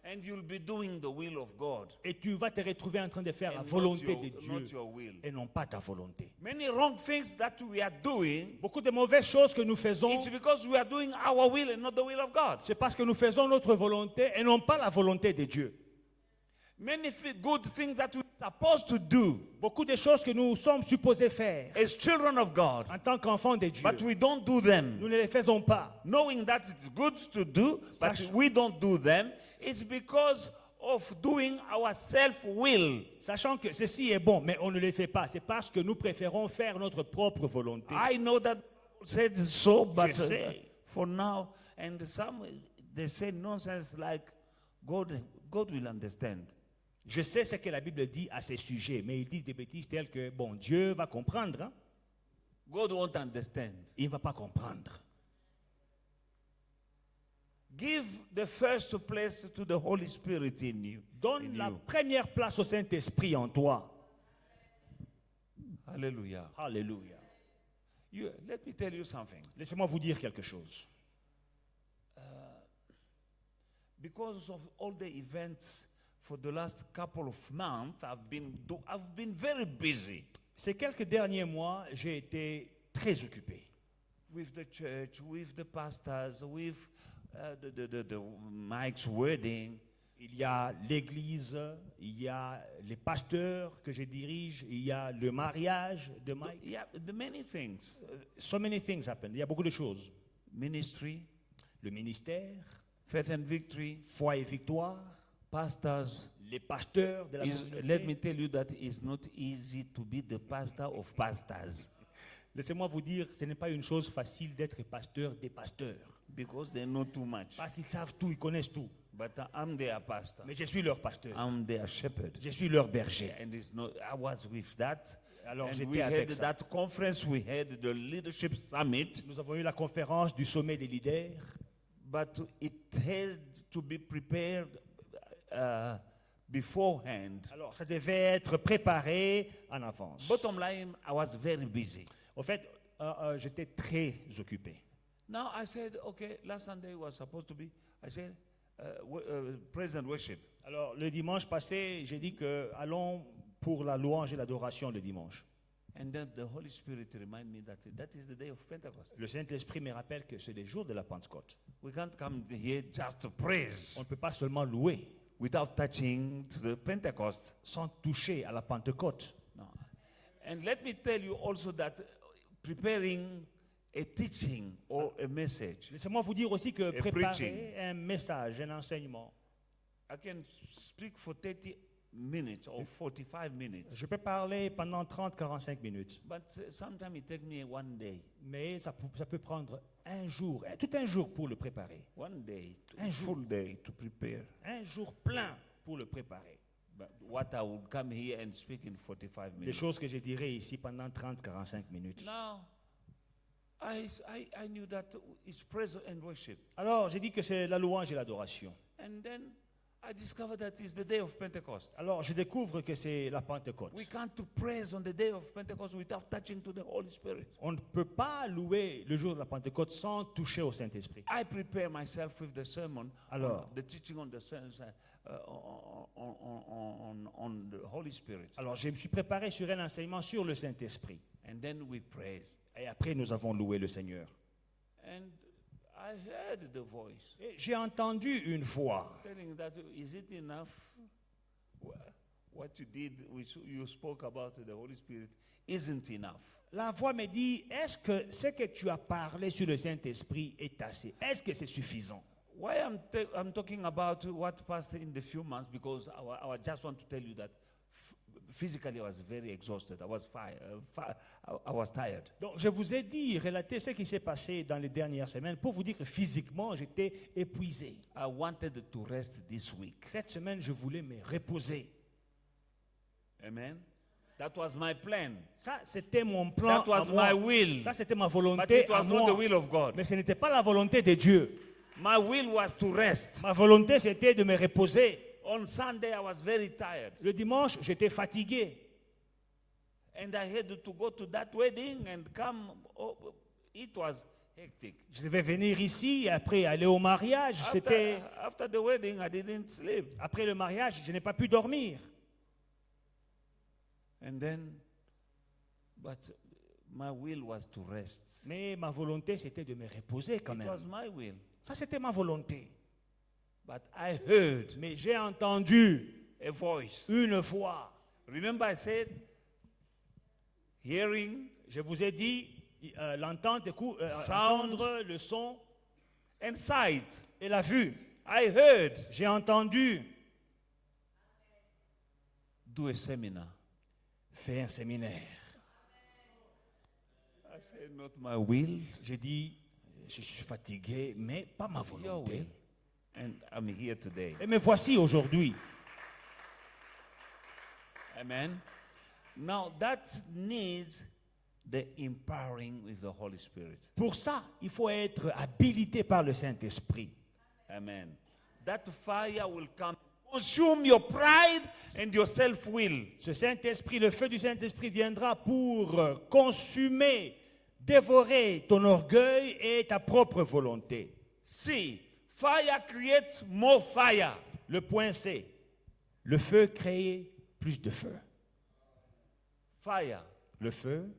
Speaker 1: And you'll be doing the will of God.
Speaker 2: Et tu vas te retrouver en train de faire la
Speaker 1: And
Speaker 2: volonté
Speaker 1: not
Speaker 2: de
Speaker 1: your,
Speaker 2: Dieu
Speaker 1: not your will.
Speaker 2: et non pas ta volonté.
Speaker 1: Many wrong things that we are doing,
Speaker 2: Beaucoup de mauvaises choses que nous faisons,
Speaker 1: it's because we are doing our will and not the will of God.
Speaker 2: c'est parce que nous faisons notre volonté et non pas la volonté de Dieu.
Speaker 1: Many good things that we're supposed to do
Speaker 2: Beaucoup de choses que nous sommes supposés faire
Speaker 1: as children of God,
Speaker 2: en tant qu'enfants de Dieu,
Speaker 1: but we don't do them.
Speaker 2: nous ne les faisons pas.
Speaker 1: Knowing that it's good to do, but we don't do them, it's because of doing our self-will.
Speaker 2: Sachant que ceci est bon, mais on ne les fait pas. C'est parce que nous préférons faire notre propre volonté.
Speaker 1: I know that said so, but
Speaker 2: Je sais.
Speaker 1: for now, and some they say nonsense like God will understand.
Speaker 2: Je sais ce que la Bible dit à ces sujets, mais ils disent des bêtises telles que, bon, Dieu va comprendre. Hein?
Speaker 1: God won't understand.
Speaker 2: Il ne va pas comprendre.
Speaker 1: Give the first place to the Holy Spirit in you.
Speaker 2: Donne
Speaker 1: in
Speaker 2: la
Speaker 1: you.
Speaker 2: première place au Saint-Esprit en toi.
Speaker 1: Hallelujah.
Speaker 2: Alléluia.
Speaker 1: Let me tell you something.
Speaker 2: Laissez-moi vous dire quelque chose.
Speaker 1: Because of all the events for the last couple of months, I've been very busy
Speaker 2: Ces quelques derniers mois, j'ai été très occupé.
Speaker 1: with the church, with the pastors, with the Mike's wedding.
Speaker 2: Il y a l'église, il y a les pasteurs que je dirige, il y a le mariage de Mike.
Speaker 1: Yeah, the many things.
Speaker 2: So many things happen. Il y a beaucoup de choses.
Speaker 1: Ministry,
Speaker 2: Le ministère,
Speaker 1: faith and victory,
Speaker 2: foi et victoire,
Speaker 1: pastors.
Speaker 2: les pasteurs de la
Speaker 1: Let me
Speaker 2: communauté.
Speaker 1: tell you that it's not easy to be the pastor of pastors
Speaker 2: Laissez-moi vous dire, ce n'est pas une chose facile d'être pasteur des pasteurs.
Speaker 1: because they know too much.
Speaker 2: Parce qu'ils savent tout, ils connaissent tout.
Speaker 1: But I'm their pastor.
Speaker 2: Mais je suis leur pasteur.
Speaker 1: I'm their shepherd.
Speaker 2: Je suis leur berger.
Speaker 1: And it's not, I was with that.
Speaker 2: Alors
Speaker 1: And we
Speaker 2: j'étais
Speaker 1: had
Speaker 2: avec ça.
Speaker 1: that conference, we had the leadership summit,
Speaker 2: Nous avons eu la conférence du sommet des leaders.
Speaker 1: but it had to be prepared beforehand.
Speaker 2: Alors ça devait être préparé en avance.
Speaker 1: Bottom line, I was very busy.
Speaker 2: Au fait, j'étais très occupé.
Speaker 1: Now I said, okay, last Sunday was supposed to be, I said, praise and worship.
Speaker 2: Alors le dimanche passé, j'ai dit que allons pour la louange et l'adoration le dimanche.
Speaker 1: And then the Holy Spirit reminded me that that is the day of Pentecost.
Speaker 2: Le Saint-Esprit me rappelle que c'est le jour de la Pentecôte.
Speaker 1: We can't come here just to praise
Speaker 2: On ne peut pas seulement louer
Speaker 1: without touching to the Pentecost.
Speaker 2: sans toucher à la Pentecôte.
Speaker 1: No. And let me tell you also that preparing a teaching or a message,
Speaker 2: Laissez-moi vous dire aussi que
Speaker 1: preaching.
Speaker 2: préparer un message, un enseignement,
Speaker 1: I can speak for 30 minutes or 45 minutes,
Speaker 2: je peux parler pendant 30-45 minutes,
Speaker 1: but sometimes it takes me one day.
Speaker 2: mais ça peut prendre un jour, tout un jour pour le préparer.
Speaker 1: One day,
Speaker 2: Un jour.
Speaker 1: full day to prepare.
Speaker 2: Un jour plein pour le préparer.
Speaker 1: But what I would come here and speak in 45
Speaker 2: Les
Speaker 1: minutes.
Speaker 2: choses que je dirai ici pendant 30-45 minutes.
Speaker 1: Now, I knew that it's praise and worship.
Speaker 2: Alors j'ai dit que c'est la louange et l'adoration.
Speaker 1: And then I discovered that it's the day of Pentecost.
Speaker 2: Alors je découvre que c'est la Pentecôte.
Speaker 1: We can't praise on the day of Pentecost without touching to the Holy Spirit.
Speaker 2: On ne peut pas louer le jour de la Pentecôte sans toucher au Saint-Esprit.
Speaker 1: I prepare myself with the sermon,
Speaker 2: Alors.
Speaker 1: the teaching on the on the Holy Spirit.
Speaker 2: Alors je me suis préparé sur un enseignement sur le Saint-Esprit.
Speaker 1: And then we praised.
Speaker 2: Et après nous avons loué le Seigneur.
Speaker 1: And I heard the voice
Speaker 2: Et j'ai entendu une voix
Speaker 1: telling that, is it enough? What you did, which you spoke about the Holy Spirit, isn't enough.
Speaker 2: La voix me dit, est-ce que ce que tu as parlé sur le Saint-Esprit est assez? Est-ce que c'est suffisant?
Speaker 1: Why I'm talking about what passed in the few months, because I just want to tell you that physically I was very exhausted. I was I was tired.
Speaker 2: Donc je vous ai dit, relaté ce qui s'est passé dans les dernières semaines pour vous dire que physiquement j'étais épuisé.
Speaker 1: I wanted to rest this week.
Speaker 2: Cette semaine je voulais me reposer.
Speaker 1: Amen. That was my plan.
Speaker 2: Ça c'était mon plan.
Speaker 1: That was
Speaker 2: à moi.
Speaker 1: my will.
Speaker 2: Ça c'était ma
Speaker 1: But
Speaker 2: volonté
Speaker 1: it
Speaker 2: à
Speaker 1: was not
Speaker 2: moi.
Speaker 1: the will of God.
Speaker 2: Mais ce n'était pas la volonté de Dieu.
Speaker 1: My will was to rest.
Speaker 2: Ma volonté c'était de me reposer.
Speaker 1: On Sunday I was very tired.
Speaker 2: Le dimanche j'étais fatigué.
Speaker 1: And I had to go to that wedding and come. Oh, it was hectic.
Speaker 2: Je devais venir ici et après aller au mariage. C'était
Speaker 1: After the wedding, I didn't sleep.
Speaker 2: après le mariage, je n'ai pas pu dormir.
Speaker 1: And then, but my will was to rest.
Speaker 2: Mais ma volonté c'était de me reposer quand
Speaker 1: It
Speaker 2: même.
Speaker 1: was my will.
Speaker 2: Ça c'était ma volonté.
Speaker 1: But I heard
Speaker 2: Mais j'ai entendu
Speaker 1: a voice.
Speaker 2: une voix.
Speaker 1: Remember I said, hearing
Speaker 2: Je vous ai dit l'entente,
Speaker 1: Sound.
Speaker 2: entendre le son
Speaker 1: and sight.
Speaker 2: et la vue.
Speaker 1: I heard.
Speaker 2: J'ai entendu.
Speaker 1: Do a seminar.
Speaker 2: Fais un séminaire.
Speaker 1: I said, not my will,
Speaker 2: J'ai dit, je suis fatigué, mais pas ma
Speaker 1: your
Speaker 2: volonté.
Speaker 1: will. And I'm here today.
Speaker 2: Et me voici aujourd'hui.
Speaker 1: Amen. Now that needs the empowering with the Holy Spirit.
Speaker 2: Pour ça, il faut être habilité par le Saint-Esprit.
Speaker 1: Amen. That fire will come, consume your pride and your self-will.
Speaker 2: Ce Saint-Esprit, le feu du Saint-Esprit viendra pour consumer, dévorer ton orgueil et ta propre volonté.
Speaker 1: See, fire creates more fire.
Speaker 2: Le point C, le feu crée plus de feu.
Speaker 1: Fire
Speaker 2: Le feu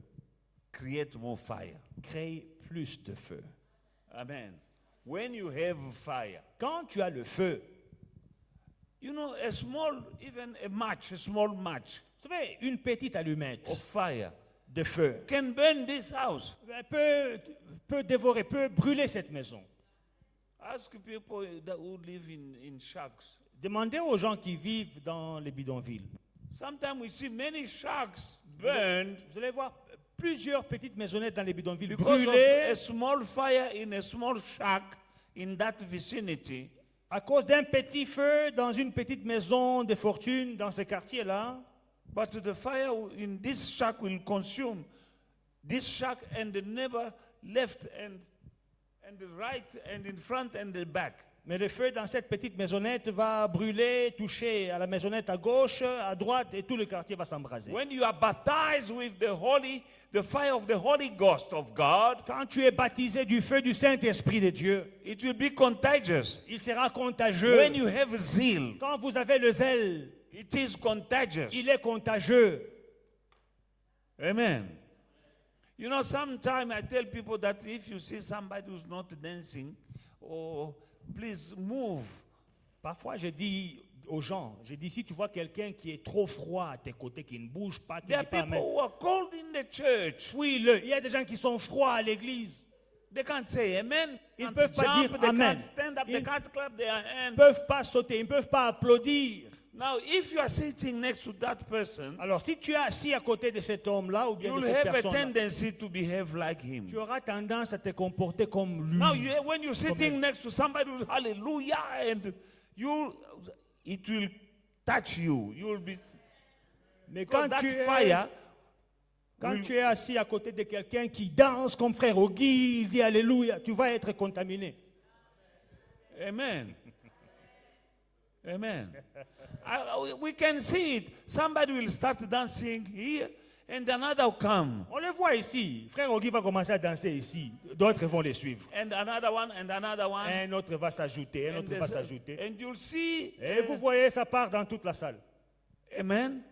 Speaker 1: creates more fire.
Speaker 2: crée plus de feu.
Speaker 1: Amen. When you have fire,
Speaker 2: Quand tu as le feu,
Speaker 1: you know, a small match
Speaker 2: vous savez, une petite allumette
Speaker 1: of fire
Speaker 2: de feu
Speaker 1: can burn this house.
Speaker 2: peut dévorer, peut brûler cette maison.
Speaker 1: Ask people that who live in shacks.
Speaker 2: Demandez aux gens qui vivent dans les bidonvilles.
Speaker 1: Sometimes we see many shacks burned
Speaker 2: Vous allez voir plusieurs petites maisonnettes dans les bidonvilles
Speaker 1: because
Speaker 2: brûlées
Speaker 1: of a small fire in a small shack in that vicinity.
Speaker 2: à cause d'un petit feu dans une petite maison de fortune dans ce quartier-là.
Speaker 1: But the fire in this shack will consume this shack and the neighbor left and the right and in front and the back.
Speaker 2: Mais le feu dans cette petite maisonnette va brûler, toucher à la maisonnette à gauche, à droite, et tout le quartier va s'embraser.
Speaker 1: When you are baptized with the fire of the Holy Ghost of God,
Speaker 2: Quand tu es baptisé du feu du Saint-Esprit de Dieu,
Speaker 1: it will be contagious.
Speaker 2: il sera contagieux.
Speaker 1: When you have zeal,
Speaker 2: Quand vous avez le zèle,
Speaker 1: it is contagious.
Speaker 2: il est contagieux.
Speaker 1: Amen. You know, sometimes I tell people that if you see somebody who's not dancing, please move.
Speaker 2: Parfois, je dis aux gens, si tu vois quelqu'un qui est trop froid à tes côtés, qui ne bouge pas, qui
Speaker 1: There
Speaker 2: ne
Speaker 1: are
Speaker 2: dit pas
Speaker 1: people
Speaker 2: amen,
Speaker 1: who are cold in the church.
Speaker 2: fuis-le. Il y a des gens qui sont froids à l'église.
Speaker 1: They can't say amen.
Speaker 2: Ils
Speaker 1: Can't
Speaker 2: peuvent pas
Speaker 1: jump,
Speaker 2: dire
Speaker 1: they
Speaker 2: amen.
Speaker 1: can't stand up, they
Speaker 2: Ils-
Speaker 1: can't clap their
Speaker 2: Ils
Speaker 1: hands.
Speaker 2: ne peuvent pas sauter, ils ne peuvent pas applaudir.
Speaker 1: Now, if you are sitting next to that person,
Speaker 2: Alors, si tu es assis à côté de cet homme-là ou bien
Speaker 1: you
Speaker 2: de
Speaker 1: will
Speaker 2: cette
Speaker 1: have a
Speaker 2: personne,
Speaker 1: tendency to behave like him.
Speaker 2: tu auras tendance à te comporter comme lui.
Speaker 1: Now, when you're sitting next to somebody who's hallelujah, and it will touch you. You will be
Speaker 2: Mais
Speaker 1: because
Speaker 2: quand
Speaker 1: that
Speaker 2: tu es,
Speaker 1: fire
Speaker 2: Quand tu es assis à côté de quelqu'un qui danse comme frère Ogui, il dit Alléluia, tu vas être contaminé.
Speaker 1: Amen. Amen. We can see it. Somebody will start dancing here and another will come.
Speaker 2: On le voit ici. Frère Ogui va commencer à danser ici. D'autres vont les suivre.
Speaker 1: And another one and another one.
Speaker 2: Un autre va s'ajouter, un autre va s'ajouter.
Speaker 1: And you'll see.
Speaker 2: Et vous voyez, ça part dans toute la salle.
Speaker 1: Amen.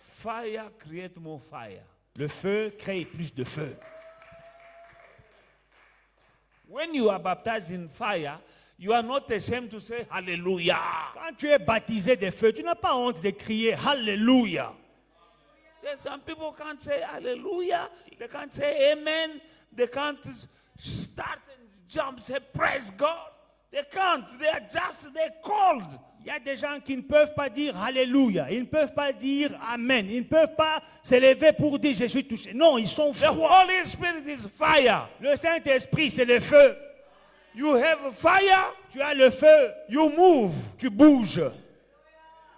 Speaker 1: Fire create more fire.
Speaker 2: Le feu crée plus de feu.
Speaker 1: When you are baptized in fire, you are not ashamed to say hallelujah.
Speaker 2: Quand tu es baptisé de feu, tu n'as pas honte de crier Alléluia.
Speaker 1: Yes, some people can't say hallelujah. They can't say amen. They can't start and jump, say praise God. They can't. They're cold.
Speaker 2: Il y a des gens qui ne peuvent pas dire Alléluia. Ils ne peuvent pas dire Amen. Ils ne peuvent pas se lever pour dire je suis touché. Non, ils sont
Speaker 1: The
Speaker 2: froids.
Speaker 1: Holy Spirit is fire.
Speaker 2: Le Saint-Esprit, c'est le feu.
Speaker 1: You have fire,
Speaker 2: Tu as le feu,
Speaker 1: you move.
Speaker 2: tu bouges.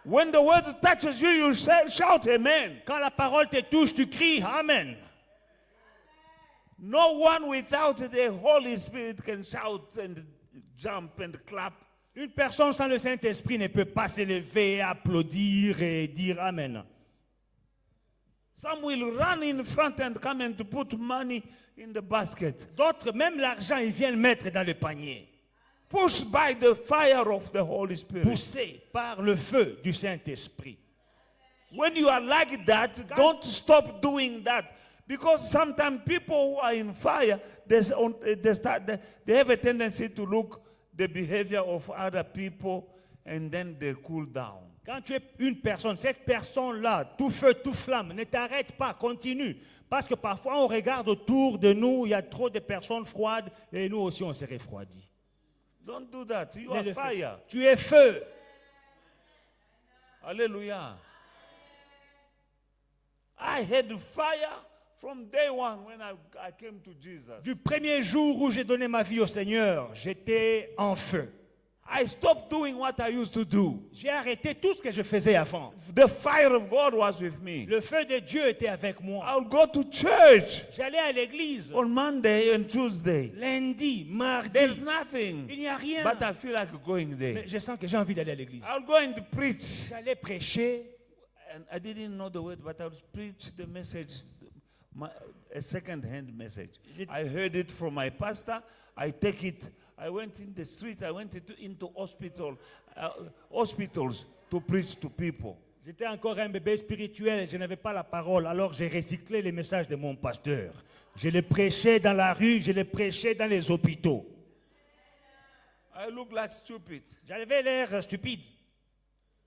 Speaker 1: When the word touches you, you shout amen.
Speaker 2: Quand la parole te touche, tu cries Amen.
Speaker 1: No one without the Holy Spirit can shout and jump and clap.
Speaker 2: Une personne sans le Saint-Esprit ne peut pas se lever, applaudir et dire Amen.
Speaker 1: Some will run in front and come and to put money in the basket.
Speaker 2: D'autres, même l'argent, ils viennent mettre dans le panier.
Speaker 1: Pushed by the fire of the Holy Spirit.
Speaker 2: Poussés par le feu du Saint-Esprit.
Speaker 1: When you are like that, don't stop doing that. Because sometimes people who are in fire, they have a tendency to look the behavior of other people and then they cool down.
Speaker 2: Quand tu es une personne, cette personne-là, tout feu, tout flamme, ne t'arrête pas, continue. Parce que parfois on regarde autour de nous, il y a trop de personnes froides et nous aussi on se refroidit.
Speaker 1: Don't do that. You
Speaker 2: Mais
Speaker 1: are
Speaker 2: le feu.
Speaker 1: fire.
Speaker 2: Tu es feu.
Speaker 1: Hallelujah. I had fire from day one when I came to Jesus.
Speaker 2: Du premier jour où j'ai donné ma vie au Seigneur, j'étais en feu.
Speaker 1: I stopped doing what I used to do.
Speaker 2: J'ai arrêté tout ce que je faisais avant.
Speaker 1: The fire of God was with me.
Speaker 2: Le feu de Dieu était avec moi.
Speaker 1: I would go to church
Speaker 2: J'allais à l'église
Speaker 1: on Monday and Tuesday.
Speaker 2: lundi, mardi.
Speaker 1: There's nothing,
Speaker 2: Il n'y a rien.
Speaker 1: but I feel like going there.
Speaker 2: Mais je sens que j'ai envie d'aller à l'église.
Speaker 1: I'll go and preach.
Speaker 2: J'allais prêcher.
Speaker 1: And I didn't know the word, but I would preach the message, a second-hand message. I heard it from my pastor. I take it. I went in the street. I went into hospitals to preach to people.
Speaker 2: J'étais encore un bébé spirituel, je n'avais pas la parole, alors j'ai recyclé les messages de mon pasteur. Je les prêchais dans la rue, je les prêchais dans les hôpitaux.
Speaker 1: I look like stupid
Speaker 2: J'avais l'air stupide,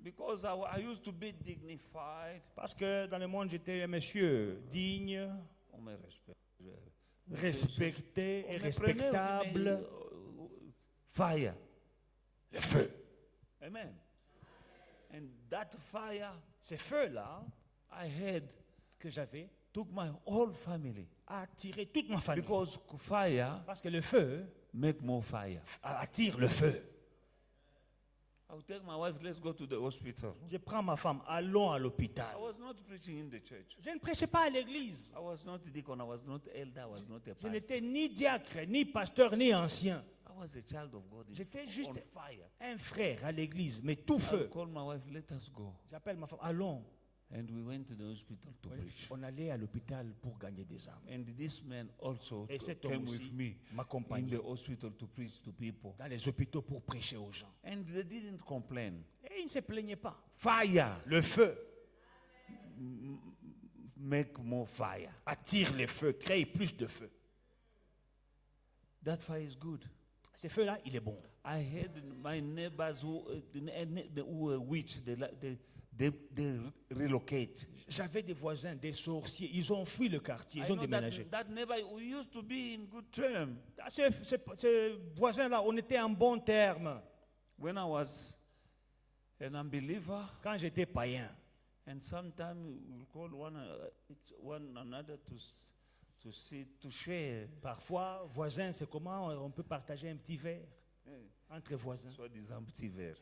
Speaker 1: because I used to be dignified.
Speaker 2: parce que dans le monde j'étais un monsieur digne,
Speaker 1: On me respecte.
Speaker 2: respecté et
Speaker 1: On me prenait,
Speaker 2: respectable.
Speaker 1: Fire.
Speaker 2: Le feu.
Speaker 1: Amen. And that fire
Speaker 2: Ces feux-là
Speaker 1: I had
Speaker 2: que j'avais
Speaker 1: took my whole family.
Speaker 2: a attiré toute ma famille.
Speaker 1: Because fire
Speaker 2: Parce que le feu
Speaker 1: make more fire.
Speaker 2: attire le feu.
Speaker 1: I would take my wife, let's go to the hospital.
Speaker 2: Je prends ma femme, allons à l'hôpital.
Speaker 1: I was not preaching in the church.
Speaker 2: Je ne prêchais pas à l'église.
Speaker 1: I was not deacon, I was not elder, I was not a
Speaker 2: Je
Speaker 1: pastor.
Speaker 2: n'étais ni diacre, ni pasteur, ni ancien.
Speaker 1: I was a child of God.
Speaker 2: J'étais juste
Speaker 1: on fire.
Speaker 2: un frère à l'église, mais tout
Speaker 1: I
Speaker 2: feu.
Speaker 1: called my wife, let us go.
Speaker 2: J'appelle ma femme, allons.
Speaker 1: And we went to the hospital to preach.
Speaker 2: On allait à l'hôpital pour gagner des âmes.
Speaker 1: And this man also
Speaker 2: Et cet homme
Speaker 1: came
Speaker 2: aussi
Speaker 1: with me in
Speaker 2: m'accompagnait
Speaker 1: the hospital to preach to people.
Speaker 2: dans les hôpitaux pour prêcher aux gens.
Speaker 1: And they didn't complain.
Speaker 2: Et ils ne se plaignaient pas.
Speaker 1: Fire
Speaker 2: Le feu
Speaker 1: make more fire.
Speaker 2: attire les feux, crée plus de feu.
Speaker 1: That fire is good.
Speaker 2: Ce feu-là, il est bon.
Speaker 1: I had my neighbors who were witch. They relocate.
Speaker 2: J'avais des voisins, des sorciers. Ils ont fui le quartier,
Speaker 1: I
Speaker 2: ils ont
Speaker 1: know
Speaker 2: déménagé.
Speaker 1: that neighbor, we used to be in good term.
Speaker 2: Ce voisin-là, on était en bon terme.
Speaker 1: When I was an unbeliever,
Speaker 2: Quand j'étais païen,
Speaker 1: and sometimes we call one another to share.
Speaker 2: parfois, voisin, c'est comment on peut partager un petit verre entre voisins.
Speaker 1: Soit disant petit verre.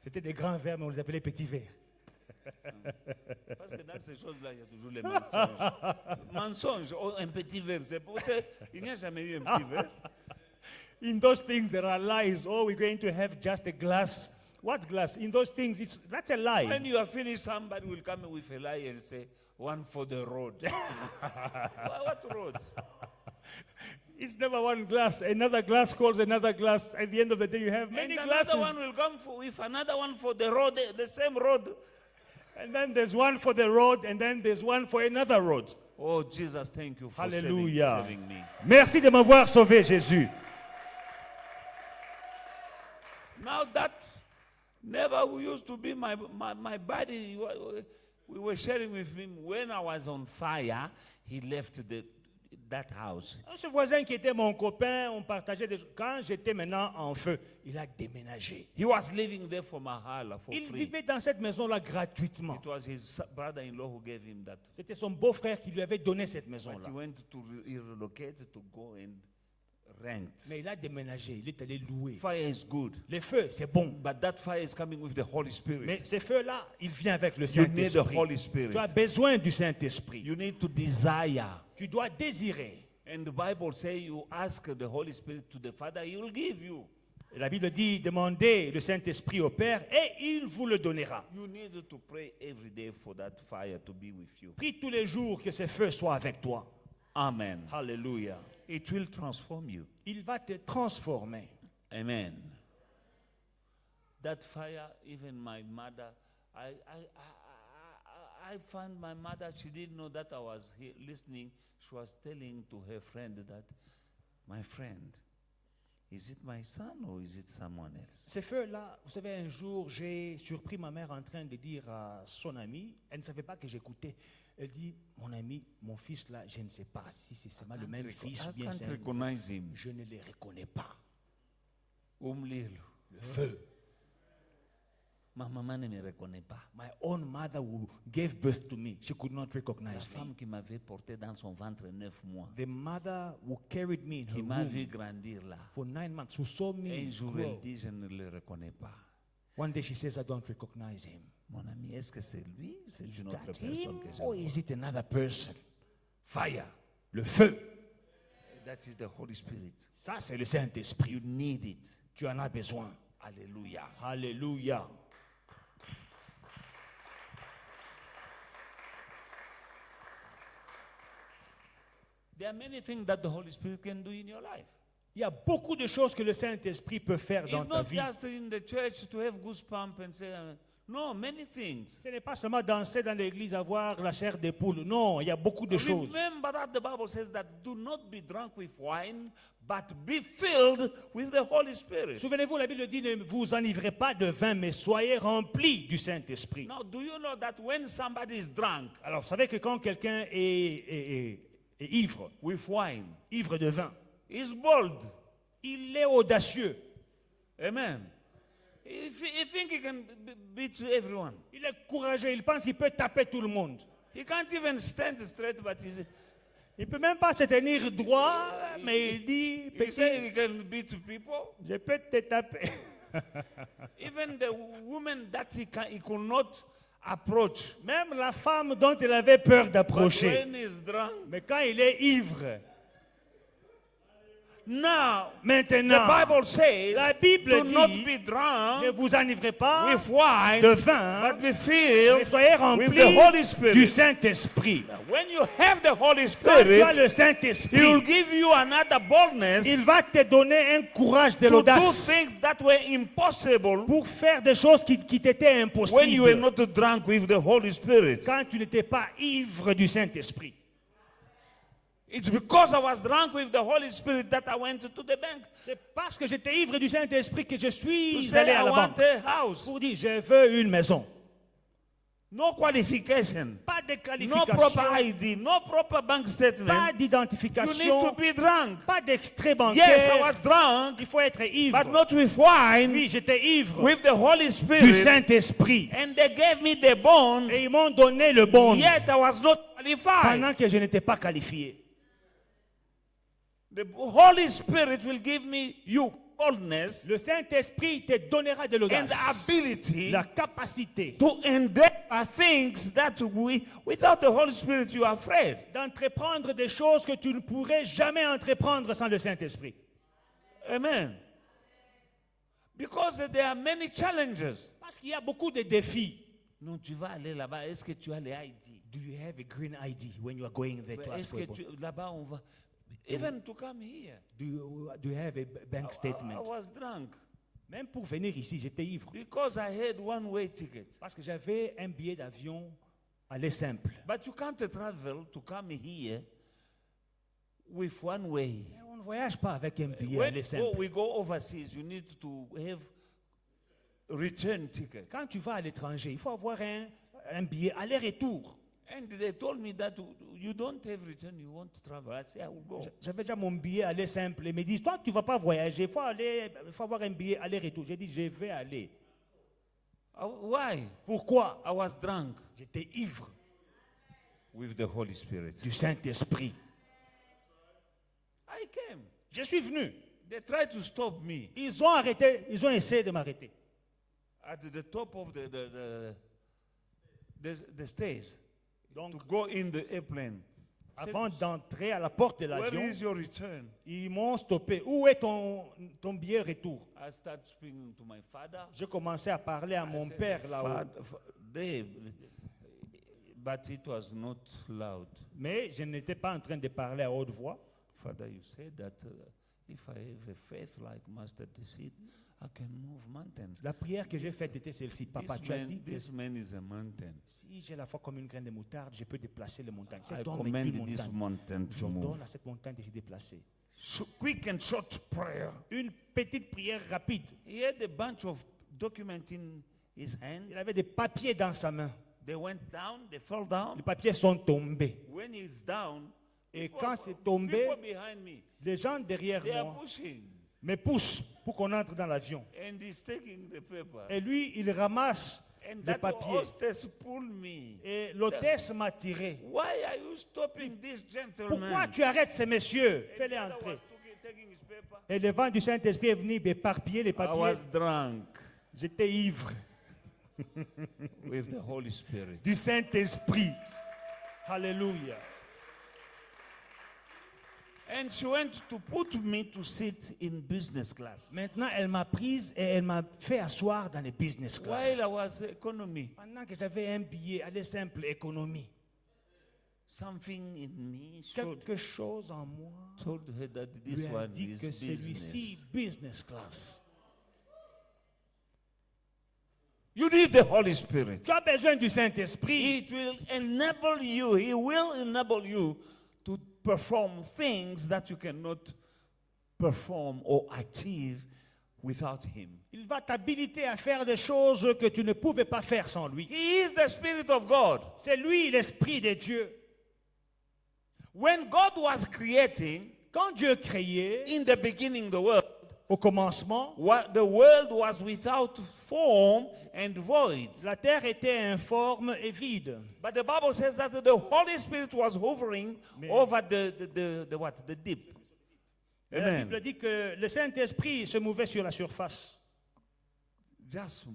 Speaker 2: C'était des grands verres, mais on les appelait petits verres.
Speaker 1: Parce que dans ces choses-là, il y a toujours les mensonges. Mensonge, oh, un petit verre. Il n'y a jamais eu un petit verre.
Speaker 2: In those things, there are lies. Oh, we're going to have just a glass. What glass? In those things, that's a lie.
Speaker 1: When you are finished, somebody will come with a lie and say, one for the road. What road?
Speaker 2: It's never one glass. Another glass calls another glass. At the end of the day, you have many
Speaker 1: And
Speaker 2: glasses.
Speaker 1: another one will come with another one for the road, the same road.
Speaker 2: And then there's one for the road, and then there's one for another road.
Speaker 1: Oh, Jesus, thank you for
Speaker 2: Hallelujah.
Speaker 1: saving me.
Speaker 2: Merci de m'avoir sauvé, Jésus.
Speaker 1: Now that never used to be my body. We were sharing with him when I was on fire. He left that house.
Speaker 2: Ce voisin qui était mon copain, on partageait des choses. Quand j'étais maintenant en feu, il a déménagé.
Speaker 1: He was living there for Mahala for
Speaker 2: Il
Speaker 1: free.
Speaker 2: vivait dans cette maison-là gratuitement.
Speaker 1: It was his brother-in-law who gave him that.
Speaker 2: C'était son beau-frère qui lui avait donné cette
Speaker 1: But
Speaker 2: maison-là.
Speaker 1: he went to relocate to go and rent.
Speaker 2: Mais il a déménagé, il est allé louer.
Speaker 1: Fire is good,
Speaker 2: Les feux, c'est bon.
Speaker 1: but that fire is coming with the Holy Spirit.
Speaker 2: Mais ces feux-là, il vient avec le
Speaker 1: You need the
Speaker 2: Saint-Esprit.
Speaker 1: Holy Spirit.
Speaker 2: Tu as besoin du Saint-Esprit.
Speaker 1: You need to desire.
Speaker 2: Tu dois désirer.
Speaker 1: And the Bible says you ask the Holy Spirit to the Father, He will give you.
Speaker 2: Et la Bible dit, demandez le Saint-Esprit au Père et il vous le donnera.
Speaker 1: You need to pray every day for that fire to be with you.
Speaker 2: Prie tous les jours que ces feux soient avec toi.
Speaker 1: Amen.
Speaker 2: Alléluia.
Speaker 1: It will transform you.
Speaker 2: Il va te transformer.
Speaker 1: Amen. That fire, even my mother, I found my mother, she didn't know that I was listening. She was telling to her friend that, my friend, is it my son or is it someone else?
Speaker 2: Ces feux-là, vous savez, un jour, j'ai surpris ma mère en train de dire à son ami, elle ne savait pas que j'écoutais. Elle dit, mon ami, mon fils là, je ne sais pas si c'est seulement le même fils ou bien c'est
Speaker 1: I can't
Speaker 2: un...
Speaker 1: recognize him.
Speaker 2: Je ne les reconnais pas.
Speaker 1: Umlilo.
Speaker 2: Le feu.
Speaker 1: Ma maman ne me reconnaît pas.
Speaker 2: My own mother who gave birth to me, she could not
Speaker 1: La
Speaker 2: recognize
Speaker 1: femme
Speaker 2: me.
Speaker 1: qui m'avait porté dans son ventre 9 mois,
Speaker 2: The mother who carried me in
Speaker 1: qui
Speaker 2: her
Speaker 1: m'a vu
Speaker 2: womb
Speaker 1: grandir là.
Speaker 2: for 9 months, who saw me
Speaker 1: Un jour,
Speaker 2: grow.
Speaker 1: elle dit, je ne le reconnais pas.
Speaker 2: One day she says, I don't recognize him.
Speaker 1: Mon ami, est-ce que c'est lui ou c'est
Speaker 2: Is
Speaker 1: une autre
Speaker 2: that
Speaker 1: personne
Speaker 2: him
Speaker 1: que je
Speaker 2: or
Speaker 1: vois?
Speaker 2: is it another person?
Speaker 1: Fire.
Speaker 2: Le feu.
Speaker 1: That is the Holy Spirit.
Speaker 2: Ça, c'est le Saint-Esprit.
Speaker 1: You need it.
Speaker 2: Tu en as besoin.
Speaker 1: Hallelujah.
Speaker 2: Alléluia.
Speaker 1: There are many things that the Holy Spirit can do in your life.
Speaker 2: Il y a beaucoup de choses que le Saint-Esprit peut faire dans
Speaker 1: It's
Speaker 2: ta
Speaker 1: not
Speaker 2: vie.
Speaker 1: just in the church to have goosebumps and say, no, many things.
Speaker 2: Ce n'est pas seulement danser dans l'église, avoir la chair des poules. Non, il y a beaucoup de choses.
Speaker 1: Remember that the Bible says that do not be drunk with wine, but be filled with the Holy Spirit.
Speaker 2: Souvenez-vous, la Bible dit, ne vous enivrez pas de vin, mais soyez remplis du Saint-Esprit.
Speaker 1: Now, do you know that when somebody is drunk
Speaker 2: Alors, vous savez que quand quelqu'un est ivre,
Speaker 1: with wine,
Speaker 2: ivre de vin,
Speaker 1: he's bold.
Speaker 2: il est audacieux.
Speaker 1: Amen. He think he can beat everyone.
Speaker 2: Il est courageux. Il pense qu'il peut taper tout le monde.
Speaker 1: He can't even stand straight, but
Speaker 2: Il ne peut même pas se tenir droit, mais il dit,
Speaker 1: he said
Speaker 2: petit,
Speaker 1: he can beat people.
Speaker 2: je peux te taper.
Speaker 1: Even the woman that he could not approach.
Speaker 2: Même la femme dont il avait peur
Speaker 1: But
Speaker 2: d'approcher.
Speaker 1: when he's drunk,
Speaker 2: Mais quand il est ivre,
Speaker 1: now the
Speaker 2: maintenant,
Speaker 1: Bible says,
Speaker 2: la Bible
Speaker 1: do not
Speaker 2: dit,
Speaker 1: be
Speaker 2: ne
Speaker 1: drunk
Speaker 2: vous enivrez pas
Speaker 1: with wine,
Speaker 2: de vin,
Speaker 1: but be
Speaker 2: mais
Speaker 1: filled
Speaker 2: soyez
Speaker 1: with
Speaker 2: remplis
Speaker 1: the Holy
Speaker 2: du
Speaker 1: Spirit.
Speaker 2: Saint-Esprit.
Speaker 1: When you have the Holy
Speaker 2: Quand tu as
Speaker 1: Spirit,
Speaker 2: le
Speaker 1: He will
Speaker 2: Saint-Esprit,
Speaker 1: give you another boldness
Speaker 2: il va te donner un courage de
Speaker 1: to do
Speaker 2: l'audace
Speaker 1: things that were impossible
Speaker 2: pour faire des choses qui t'étaient
Speaker 1: when you were
Speaker 2: impossibles
Speaker 1: not drunk with the Holy Spirit.
Speaker 2: quand tu n'étais pas ivre du Saint-Esprit.
Speaker 1: It's because I was drunk with the Holy Spirit that I went to the bank
Speaker 2: C'est parce que j'étais ivre du Saint-Esprit que je
Speaker 1: to
Speaker 2: suis
Speaker 1: say
Speaker 2: allé
Speaker 1: I
Speaker 2: à la
Speaker 1: want
Speaker 2: banque
Speaker 1: a house.
Speaker 2: pour dire je veux une maison.
Speaker 1: No qualification,
Speaker 2: Pas de
Speaker 1: no proper
Speaker 2: qualification,
Speaker 1: ID, no proper bank
Speaker 2: pas
Speaker 1: statement. You need to
Speaker 2: d'identification,
Speaker 1: be drunk.
Speaker 2: pas d'extrait
Speaker 1: Yes, I
Speaker 2: bancaire.
Speaker 1: was drunk,
Speaker 2: Il faut être ivre.
Speaker 1: but not with wine,
Speaker 2: Oui, j'étais ivre
Speaker 1: with the Holy
Speaker 2: du
Speaker 1: Spirit.
Speaker 2: Saint-Esprit.
Speaker 1: And they gave me the bond,
Speaker 2: Et ils m'ont donné le bon
Speaker 1: yet I was not qualified.
Speaker 2: pendant que je n'étais pas qualifié.
Speaker 1: The Holy Spirit will give me you boldness
Speaker 2: Le Saint-Esprit te donnera de
Speaker 1: and
Speaker 2: l'audace,
Speaker 1: ability
Speaker 2: la capacité
Speaker 1: to endeavor things that without the Holy Spirit you are afraid.
Speaker 2: d'entreprendre des choses que tu ne pourrais jamais entreprendre sans le Saint-Esprit.
Speaker 1: Amen. Because there are many challenges.
Speaker 2: Parce qu'il y a beaucoup de défis.
Speaker 1: Non, tu vas aller là-bas. Est-ce que tu as les ID?
Speaker 2: Do you have a green ID when you are going there to
Speaker 1: Est-ce
Speaker 2: ask
Speaker 1: que
Speaker 2: for?
Speaker 1: là-bas on va even to come here?
Speaker 2: Do you have a bank
Speaker 1: I
Speaker 2: statement?
Speaker 1: was drunk
Speaker 2: Même pour venir ici, j'étais ivre.
Speaker 1: because I had one-way ticket.
Speaker 2: Parce que j'avais un billet d'avion aller simple.
Speaker 1: But you can't travel to come here with one way.
Speaker 2: Mais on ne voyage pas avec un billet
Speaker 1: When
Speaker 2: aller simple.
Speaker 1: we go overseas, you need to have return ticket.
Speaker 2: Quand tu vas à l'étranger, il faut avoir un billet aller-retour.
Speaker 1: And they told me that you don't have return, you want to travel. I said, I will go.
Speaker 2: J'avais déjà mon billet aller simple. Ils me disent, toi, tu ne vas pas voyager, il faut avoir un billet aller-retour. J'ai dit, je vais aller.
Speaker 1: Why?
Speaker 2: Pourquoi?
Speaker 1: I was drunk
Speaker 2: J'étais ivre
Speaker 1: with the Holy Spirit.
Speaker 2: du Saint-Esprit.
Speaker 1: I came.
Speaker 2: Je suis venu.
Speaker 1: They tried to stop me
Speaker 2: Ils ont arrêté, ils ont essayé de m'arrêter.
Speaker 1: at the top of the stairs
Speaker 2: Donc,
Speaker 1: to go in the airplane.
Speaker 2: avant d'entrer à la porte de
Speaker 1: Where
Speaker 2: l'avion,
Speaker 1: is your return?
Speaker 2: ils m'ont stoppé. Où est ton billet retour?
Speaker 1: I started speaking to my father.
Speaker 2: J'ai commencé à parler à mon
Speaker 1: I said,
Speaker 2: père là-haut.
Speaker 1: But it was not loud.
Speaker 2: Mais je n'étais pas en train de parler à haute voix.
Speaker 1: Father, you said that if I have a faith like mustard seed, I can move mountains.
Speaker 2: La prière que j'ai faite était celle-ci. Papa, tu as dit que
Speaker 1: This man is a mountain.
Speaker 2: si j'ai la foi comme une graine de moutarde, je peux déplacer les montagnes.
Speaker 1: I
Speaker 2: Cet homme est
Speaker 1: command
Speaker 2: une
Speaker 1: this
Speaker 2: montagne.
Speaker 1: mountain to
Speaker 2: J'ordonne
Speaker 1: move.
Speaker 2: à cette montagne de se déplacer.
Speaker 1: Quick and short prayer.
Speaker 2: Une petite prière rapide.
Speaker 1: He had a bunch of documents in his hands.
Speaker 2: Il avait des papiers dans sa main.
Speaker 1: They went down, they fell down.
Speaker 2: Les papiers sont tombés.
Speaker 1: When he's down,
Speaker 2: Et
Speaker 1: people-
Speaker 2: quand c'est tombé,
Speaker 1: people behind me,
Speaker 2: les gens derrière
Speaker 1: they are
Speaker 2: moi
Speaker 1: pushing.
Speaker 2: me poussent pour qu'on entre dans l'avion.
Speaker 1: And he's taking the paper.
Speaker 2: Et lui, il ramasse
Speaker 1: And
Speaker 2: les
Speaker 1: that
Speaker 2: papiers.
Speaker 1: hostess pulled me.
Speaker 2: Et l'hôtesse m'a tiré.
Speaker 1: Why are you stopping this gentleman?
Speaker 2: Pourquoi tu arrêtes ces messieurs?
Speaker 1: And
Speaker 2: Fais-les
Speaker 1: the other
Speaker 2: entrer.
Speaker 1: was taking his paper.
Speaker 2: Et le vent du Saint-Esprit est venu éparpiller les
Speaker 1: I
Speaker 2: papiers.
Speaker 1: was drunk
Speaker 2: J'étais ivre
Speaker 1: with the Holy Spirit.
Speaker 2: du Saint-Esprit. Alléluia.
Speaker 1: And she went to put me to sit in business class.
Speaker 2: Maintenant, elle m'a prise et elle m'a fait asseoir dans les business class.
Speaker 1: While I was economy,
Speaker 2: Pendant que j'avais un billet, aller simple, économie.
Speaker 1: something in me showed,
Speaker 2: Quelque chose en moi
Speaker 1: told her that this
Speaker 2: lui a
Speaker 1: one
Speaker 2: dit
Speaker 1: is
Speaker 2: que celui-ci,
Speaker 1: business.
Speaker 2: business class.
Speaker 1: You need the Holy Spirit.
Speaker 2: Tu as besoin du Saint-Esprit.
Speaker 1: It will enable you, He will enable you to perform things that you cannot perform or achieve without Him.
Speaker 2: Il va t'habiliter à faire des choses que tu ne pouvais pas faire sans lui.
Speaker 1: He is the Spirit of God.
Speaker 2: C'est lui l'Esprit de Dieu.
Speaker 1: When God was creating,
Speaker 2: Quand Dieu créait,
Speaker 1: in the beginning, the world,
Speaker 2: au commencement,
Speaker 1: the world was without form and void.
Speaker 2: la terre était informe et vide.
Speaker 1: But the Bible says that the Holy Spirit was hovering over the what? The deep.
Speaker 2: La
Speaker 1: Amen.
Speaker 2: Bible dit que le Saint-Esprit se mouvait sur la surface.
Speaker 1: Just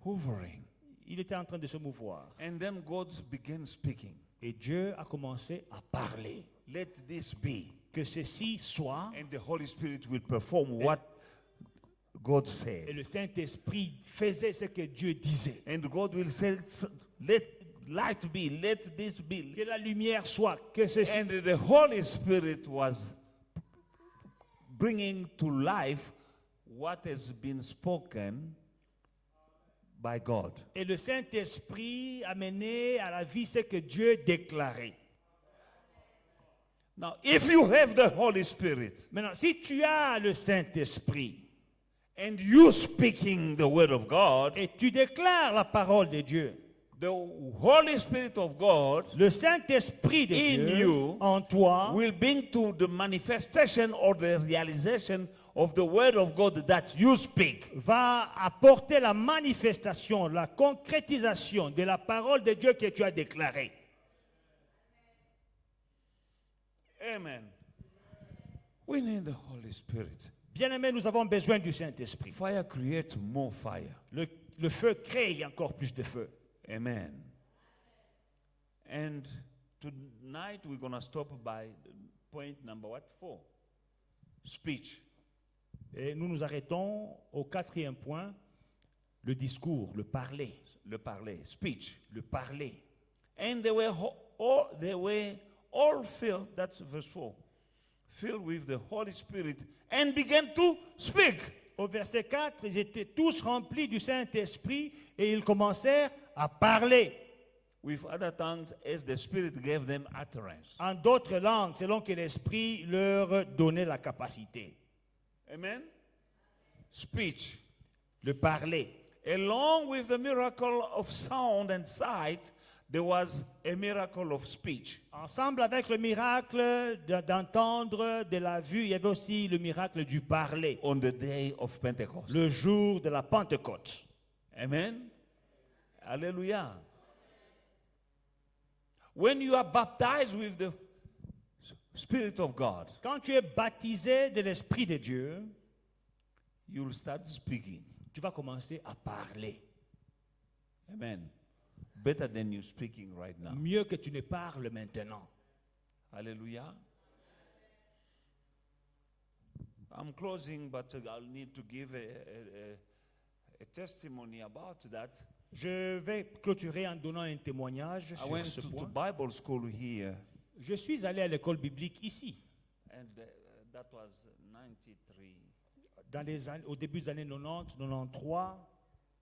Speaker 1: hovering.
Speaker 2: Il était en train de se mouvoir.
Speaker 1: And then God began speaking.
Speaker 2: Et Dieu a commencé à parler.
Speaker 1: Let this be.
Speaker 2: Que ceci soit.
Speaker 1: And the Holy Spirit will perform what God
Speaker 2: Et
Speaker 1: said.
Speaker 2: le Saint-Esprit faisait ce que Dieu disait.
Speaker 1: And God will say, let light be, let this be.
Speaker 2: Que la lumière soit. Que ceci.
Speaker 1: And the Holy Spirit was bringing to life what has been spoken by God.
Speaker 2: Et le Saint-Esprit a mené à la vie ce que Dieu déclarait.
Speaker 1: Now, if you have the Holy Spirit
Speaker 2: Maintenant, si tu as le Saint-Esprit
Speaker 1: and you speaking the word of God,
Speaker 2: et tu déclares la parole de Dieu,
Speaker 1: the Holy Spirit of God
Speaker 2: le Saint-Esprit de
Speaker 1: In
Speaker 2: Dieu
Speaker 1: you
Speaker 2: en toi
Speaker 1: will bring to the manifestation or the realization of the word of God that you speak.
Speaker 2: va apporter la manifestation, la concrétisation de la parole de Dieu que tu as déclarée.
Speaker 1: Amen. We need the Holy Spirit.
Speaker 2: Bien-aimés, nous avons besoin du Saint-Esprit.
Speaker 1: Fire creates more fire.
Speaker 2: Le feu crée encore plus de feu.
Speaker 1: Amen. And tonight we're going to stop by point number what? 4. Speech.
Speaker 2: Et nous nous arrêtons au 4e point, le discours, le parler.
Speaker 1: Le parler. Speech.
Speaker 2: Le parler.
Speaker 1: And they were all filled, that's verse 4, filled with the Holy Spirit and began to speak.
Speaker 2: Au verset 4, ils étaient tous remplis du Saint-Esprit et ils commencèrent à parler
Speaker 1: With other tongues as the Spirit gave them utterance.
Speaker 2: en d'autres langues, selon que l'Esprit leur donnait la capacité.
Speaker 1: Amen. Speech.
Speaker 2: Le parler.
Speaker 1: Along with the miracle of sound and sight, there was a miracle of speech.
Speaker 2: Ensemble avec le miracle d'entendre, de la vue, il y avait aussi le miracle du parler,
Speaker 1: On the day of Pentecost.
Speaker 2: le jour de la Pentecôte.
Speaker 1: Amen. Hallelujah. When you are baptized with the Spirit of God,
Speaker 2: Quand tu es baptisé de l'Esprit de Dieu,
Speaker 1: you'll start speaking.
Speaker 2: tu vas commencer à parler.
Speaker 1: Amen. Better than you speaking right now.
Speaker 2: Mieux que tu ne parles maintenant.
Speaker 1: Hallelujah. I'm closing, but I'll need to give a testimony about that.
Speaker 2: Je vais clôturer en donnant un témoignage
Speaker 1: I
Speaker 2: sur
Speaker 1: went
Speaker 2: ce
Speaker 1: to
Speaker 2: point.
Speaker 1: Bible school here,
Speaker 2: Je suis allé à l'école biblique ici,
Speaker 1: and that was 93.
Speaker 2: au début des années 90, 93.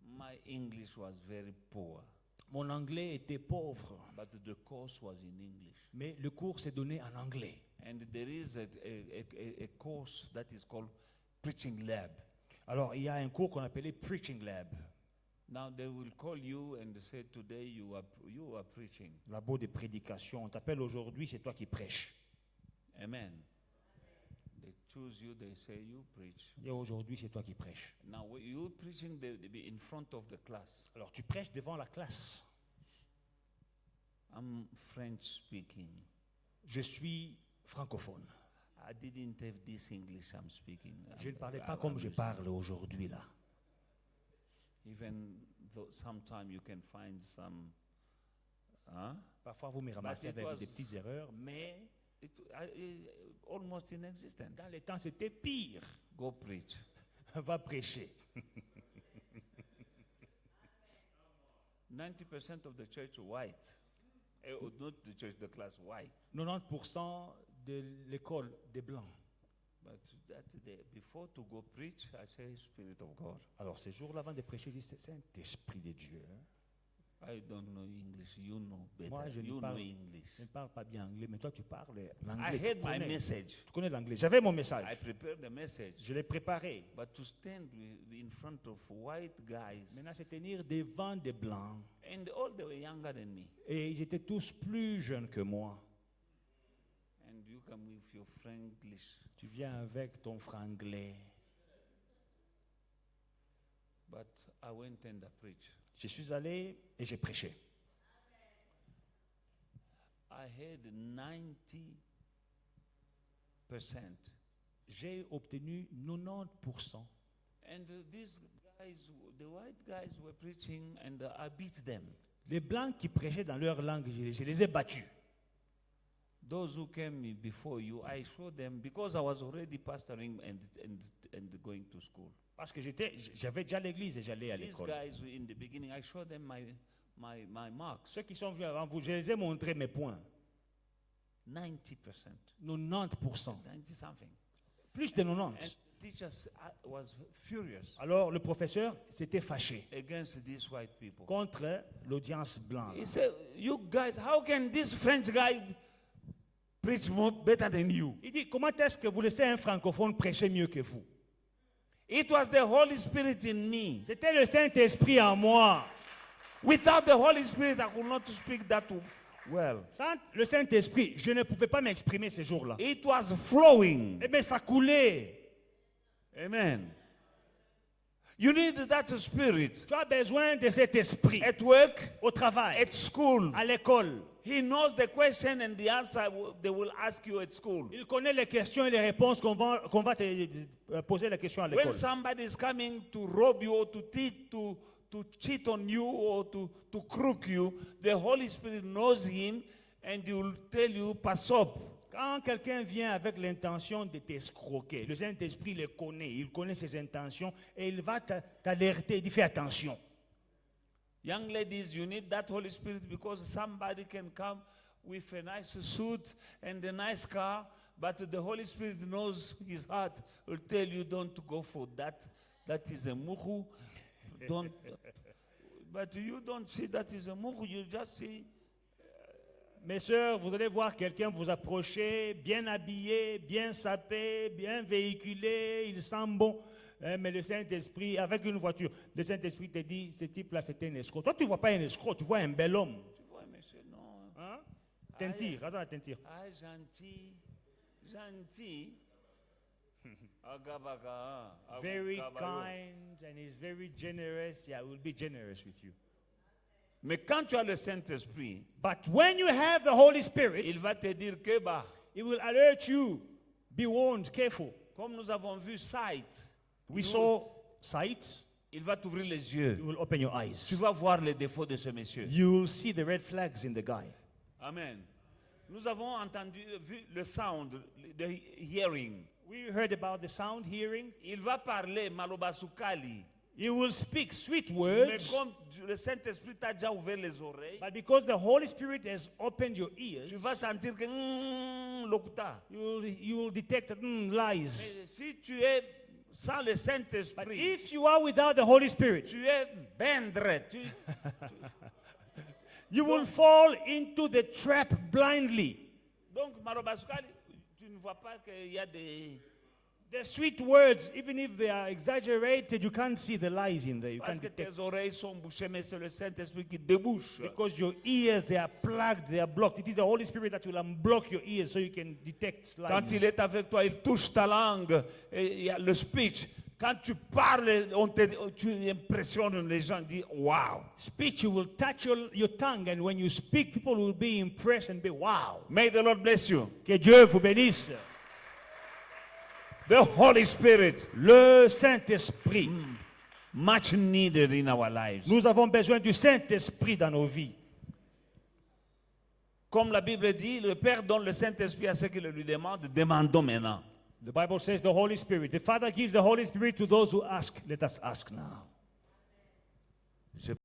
Speaker 1: My English was very poor,
Speaker 2: Mon anglais était pauvre,
Speaker 1: but the course was in English.
Speaker 2: mais le cours s'est donné en anglais.
Speaker 1: And there is a course that is called Preaching Lab.
Speaker 2: Alors, il y a un cours qu'on appelait Preaching Lab,
Speaker 1: Now they will call you and say, today you are preaching.
Speaker 2: labo de prédication. On t'appelle aujourd'hui, c'est toi qui prêches.
Speaker 1: Amen. They choose you, they say you preach.
Speaker 2: Et aujourd'hui, c'est toi qui prêches.
Speaker 1: Now you preaching they be in front of the class.
Speaker 2: Alors, tu prêches devant la classe.
Speaker 1: I'm French speaking.
Speaker 2: Je suis francophone.
Speaker 1: I didn't have this English I'm speaking.
Speaker 2: Je ne parlais pas comme je parle aujourd'hui là.
Speaker 1: Even though sometimes you can find some,
Speaker 2: Parfois, vous me ramassez
Speaker 1: But it
Speaker 2: avec
Speaker 1: was-
Speaker 2: des petites erreurs, mais
Speaker 1: almost inexistent.
Speaker 2: dans les temps, c'était pire.
Speaker 1: Go preach.
Speaker 2: Va prêcher.
Speaker 1: 90% of the church white. Not the church, the class white.
Speaker 2: 90% de l'école des Blancs.
Speaker 1: But that day, before to go preach, I say Spirit of God.
Speaker 2: Alors, ces jours-là, avant de prêcher, je dis, c'est Saint-Esprit de Dieu.
Speaker 1: I don't know English. You know better.
Speaker 2: Moi, je
Speaker 1: You
Speaker 2: ne
Speaker 1: know
Speaker 2: parle,
Speaker 1: English.
Speaker 2: je ne parle pas bien anglais, mais toi, tu parles
Speaker 1: I
Speaker 2: l'anglais.
Speaker 1: had
Speaker 2: Tu
Speaker 1: my
Speaker 2: connais,
Speaker 1: message.
Speaker 2: tu connais l'anglais. J'avais mon
Speaker 1: I
Speaker 2: message.
Speaker 1: prepared the message.
Speaker 2: Je l'ai préparé.
Speaker 1: But to stand in front of white guys,
Speaker 2: Maintenant, c'est tenir devant des Blancs.
Speaker 1: and all they were younger than me,
Speaker 2: Et ils étaient tous plus jeunes que moi.
Speaker 1: and you come with your Franglish.
Speaker 2: Tu viens avec ton franglais.
Speaker 1: But I went and I preached.
Speaker 2: Je suis allé et j'ai prêché.
Speaker 1: I had 90%.
Speaker 2: J'ai obtenu 90%.
Speaker 1: And these guys, the white guys were preaching, and I beat them.
Speaker 2: Les Blancs qui prêchaient dans leur langue, je les ai battus.
Speaker 1: Those who came before you, I showed them because I was already pastoring and going to school.
Speaker 2: Parce que j'avais déjà l'église et j'allais à
Speaker 1: These
Speaker 2: l'école.
Speaker 1: guys, in the beginning, I showed them my marks.
Speaker 2: Ceux qui sont venus avant vous, je les ai montré mes points.
Speaker 1: 90%,
Speaker 2: 90%.
Speaker 1: 90 something.
Speaker 2: Plus de
Speaker 1: And
Speaker 2: 90.
Speaker 1: teachers was furious
Speaker 2: Alors le professeur s'était fâché
Speaker 1: against these white people.
Speaker 2: contre l'audience blanche.
Speaker 1: He said, "You guys, how can this French guy preach better than you?"
Speaker 2: Il dit, comment est-ce que vous laissez un francophone prêcher mieux que vous?
Speaker 1: It was the Holy Spirit in me.
Speaker 2: C'était le Saint-Esprit en moi.
Speaker 1: Without the Holy Spirit, I could not speak that well.
Speaker 2: Sans le Saint-Esprit, je ne pouvais pas m'exprimer ces jours-là.
Speaker 1: It was flowing.
Speaker 2: Eh bien, ça coulait.
Speaker 1: Amen. You need that spirit
Speaker 2: Tu as besoin de cet esprit
Speaker 1: at work,
Speaker 2: au travail,
Speaker 1: at school,
Speaker 2: à l'école,
Speaker 1: He knows the question and the answer they will ask you at school.
Speaker 2: Il connaît les questions et les réponses qu'on va te poser la question à
Speaker 1: When
Speaker 2: l'école.
Speaker 1: somebody is coming to rob you or to cheat on you or to crook you, the Holy Spirit knows him and he will tell you, pass up.
Speaker 2: Quand quelqu'un vient avec l'intention de t'escroquer, le Saint-Esprit le connaît, il connaît ses intentions et il va t'alerter, il dit fais attention.
Speaker 1: Young ladies, you need that Holy Spirit because somebody can come with a nice suit and a nice car, but the Holy Spirit knows his heart, will tell you don't go for that. That is a muhu. Don't. But you don't see that is a muhu, you just see.
Speaker 2: Mes sœurs, vous allez voir quelqu'un vous approcher, bien habillé, bien sapé, bien véhiculé, il sent bon. Mais le Saint-Esprit, avec une voiture, le Saint-Esprit te dit, ce type-là, c'était un escroc. Toi, tu ne vois pas un escroc, tu vois un bel homme.
Speaker 1: Tu vois, monsieur, non.
Speaker 2: Hein? Tentire, Razan Tentire.
Speaker 1: Ah, gentil. Gentil. Agabaka, hein.
Speaker 2: Very
Speaker 1: Agabayo.
Speaker 2: kind and he's very generous. Yeah, I will be generous with you.
Speaker 1: Mais quand tu as le Saint-Esprit,
Speaker 2: But when you have the Holy Spirit,
Speaker 1: il va te dire que, bah,
Speaker 2: it will alert you. Be warned, careful.
Speaker 1: comme nous avons vu Sight,
Speaker 2: We saw sight.
Speaker 1: il va t'ouvrir les yeux.
Speaker 2: You will open your eyes.
Speaker 1: Tu vas voir les défauts de ce monsieur.
Speaker 2: You will see the red flags in the guy.
Speaker 1: Amen. Nous avons vu le sound, the hearing.
Speaker 2: We heard about the sound hearing.
Speaker 1: Il va parler malobasukali.
Speaker 2: You will speak sweet
Speaker 1: Mais
Speaker 2: words,
Speaker 1: comme le Saint-Esprit t'a déjà ouvert les oreilles,
Speaker 2: but because the Holy Spirit has opened your ears,
Speaker 1: tu vas sentir que lokuta.
Speaker 2: you will detect lies.
Speaker 1: Mais si tu es sans le
Speaker 2: But
Speaker 1: Saint-Esprit,
Speaker 2: if you are without the Holy Spirit,
Speaker 1: tu es bendre.
Speaker 2: you will fall into the trap blindly.
Speaker 1: Donc malobasukali, tu ne vois pas qu'il y a des...
Speaker 2: The sweet words, even if they are exaggerated, you can't see the lies in there. You
Speaker 1: Parce
Speaker 2: can't
Speaker 1: que
Speaker 2: detect.
Speaker 1: tes oreilles sont bouchées, mais c'est le Saint-Esprit qui débouche.
Speaker 2: Because your ears, they are plugged, they are blocked. It is the Holy Spirit that will unblock your ears so you can detect
Speaker 1: Quand il
Speaker 2: lies.
Speaker 1: est avec toi, il touche ta langue. Et il y a le speech. Quand tu parles, tu impressionnes les gens. Disent wow.
Speaker 2: Speech, you will touch your tongue, and when you speak, people will be impressed and be, wow.
Speaker 1: May the Lord bless you.
Speaker 2: Que Dieu vous bénisse.
Speaker 1: The Holy Spirit,
Speaker 2: Le Saint-Esprit.
Speaker 1: much needed in our lives.
Speaker 2: Nous avons besoin du Saint-Esprit dans nos vies.
Speaker 1: Comme la Bible dit, le Père donne le Saint-Esprit à ceux qui le lui demandent. Demandons maintenant.
Speaker 2: The Bible says the Holy Spirit. The Father gives the Holy Spirit to those who ask. Let us ask now.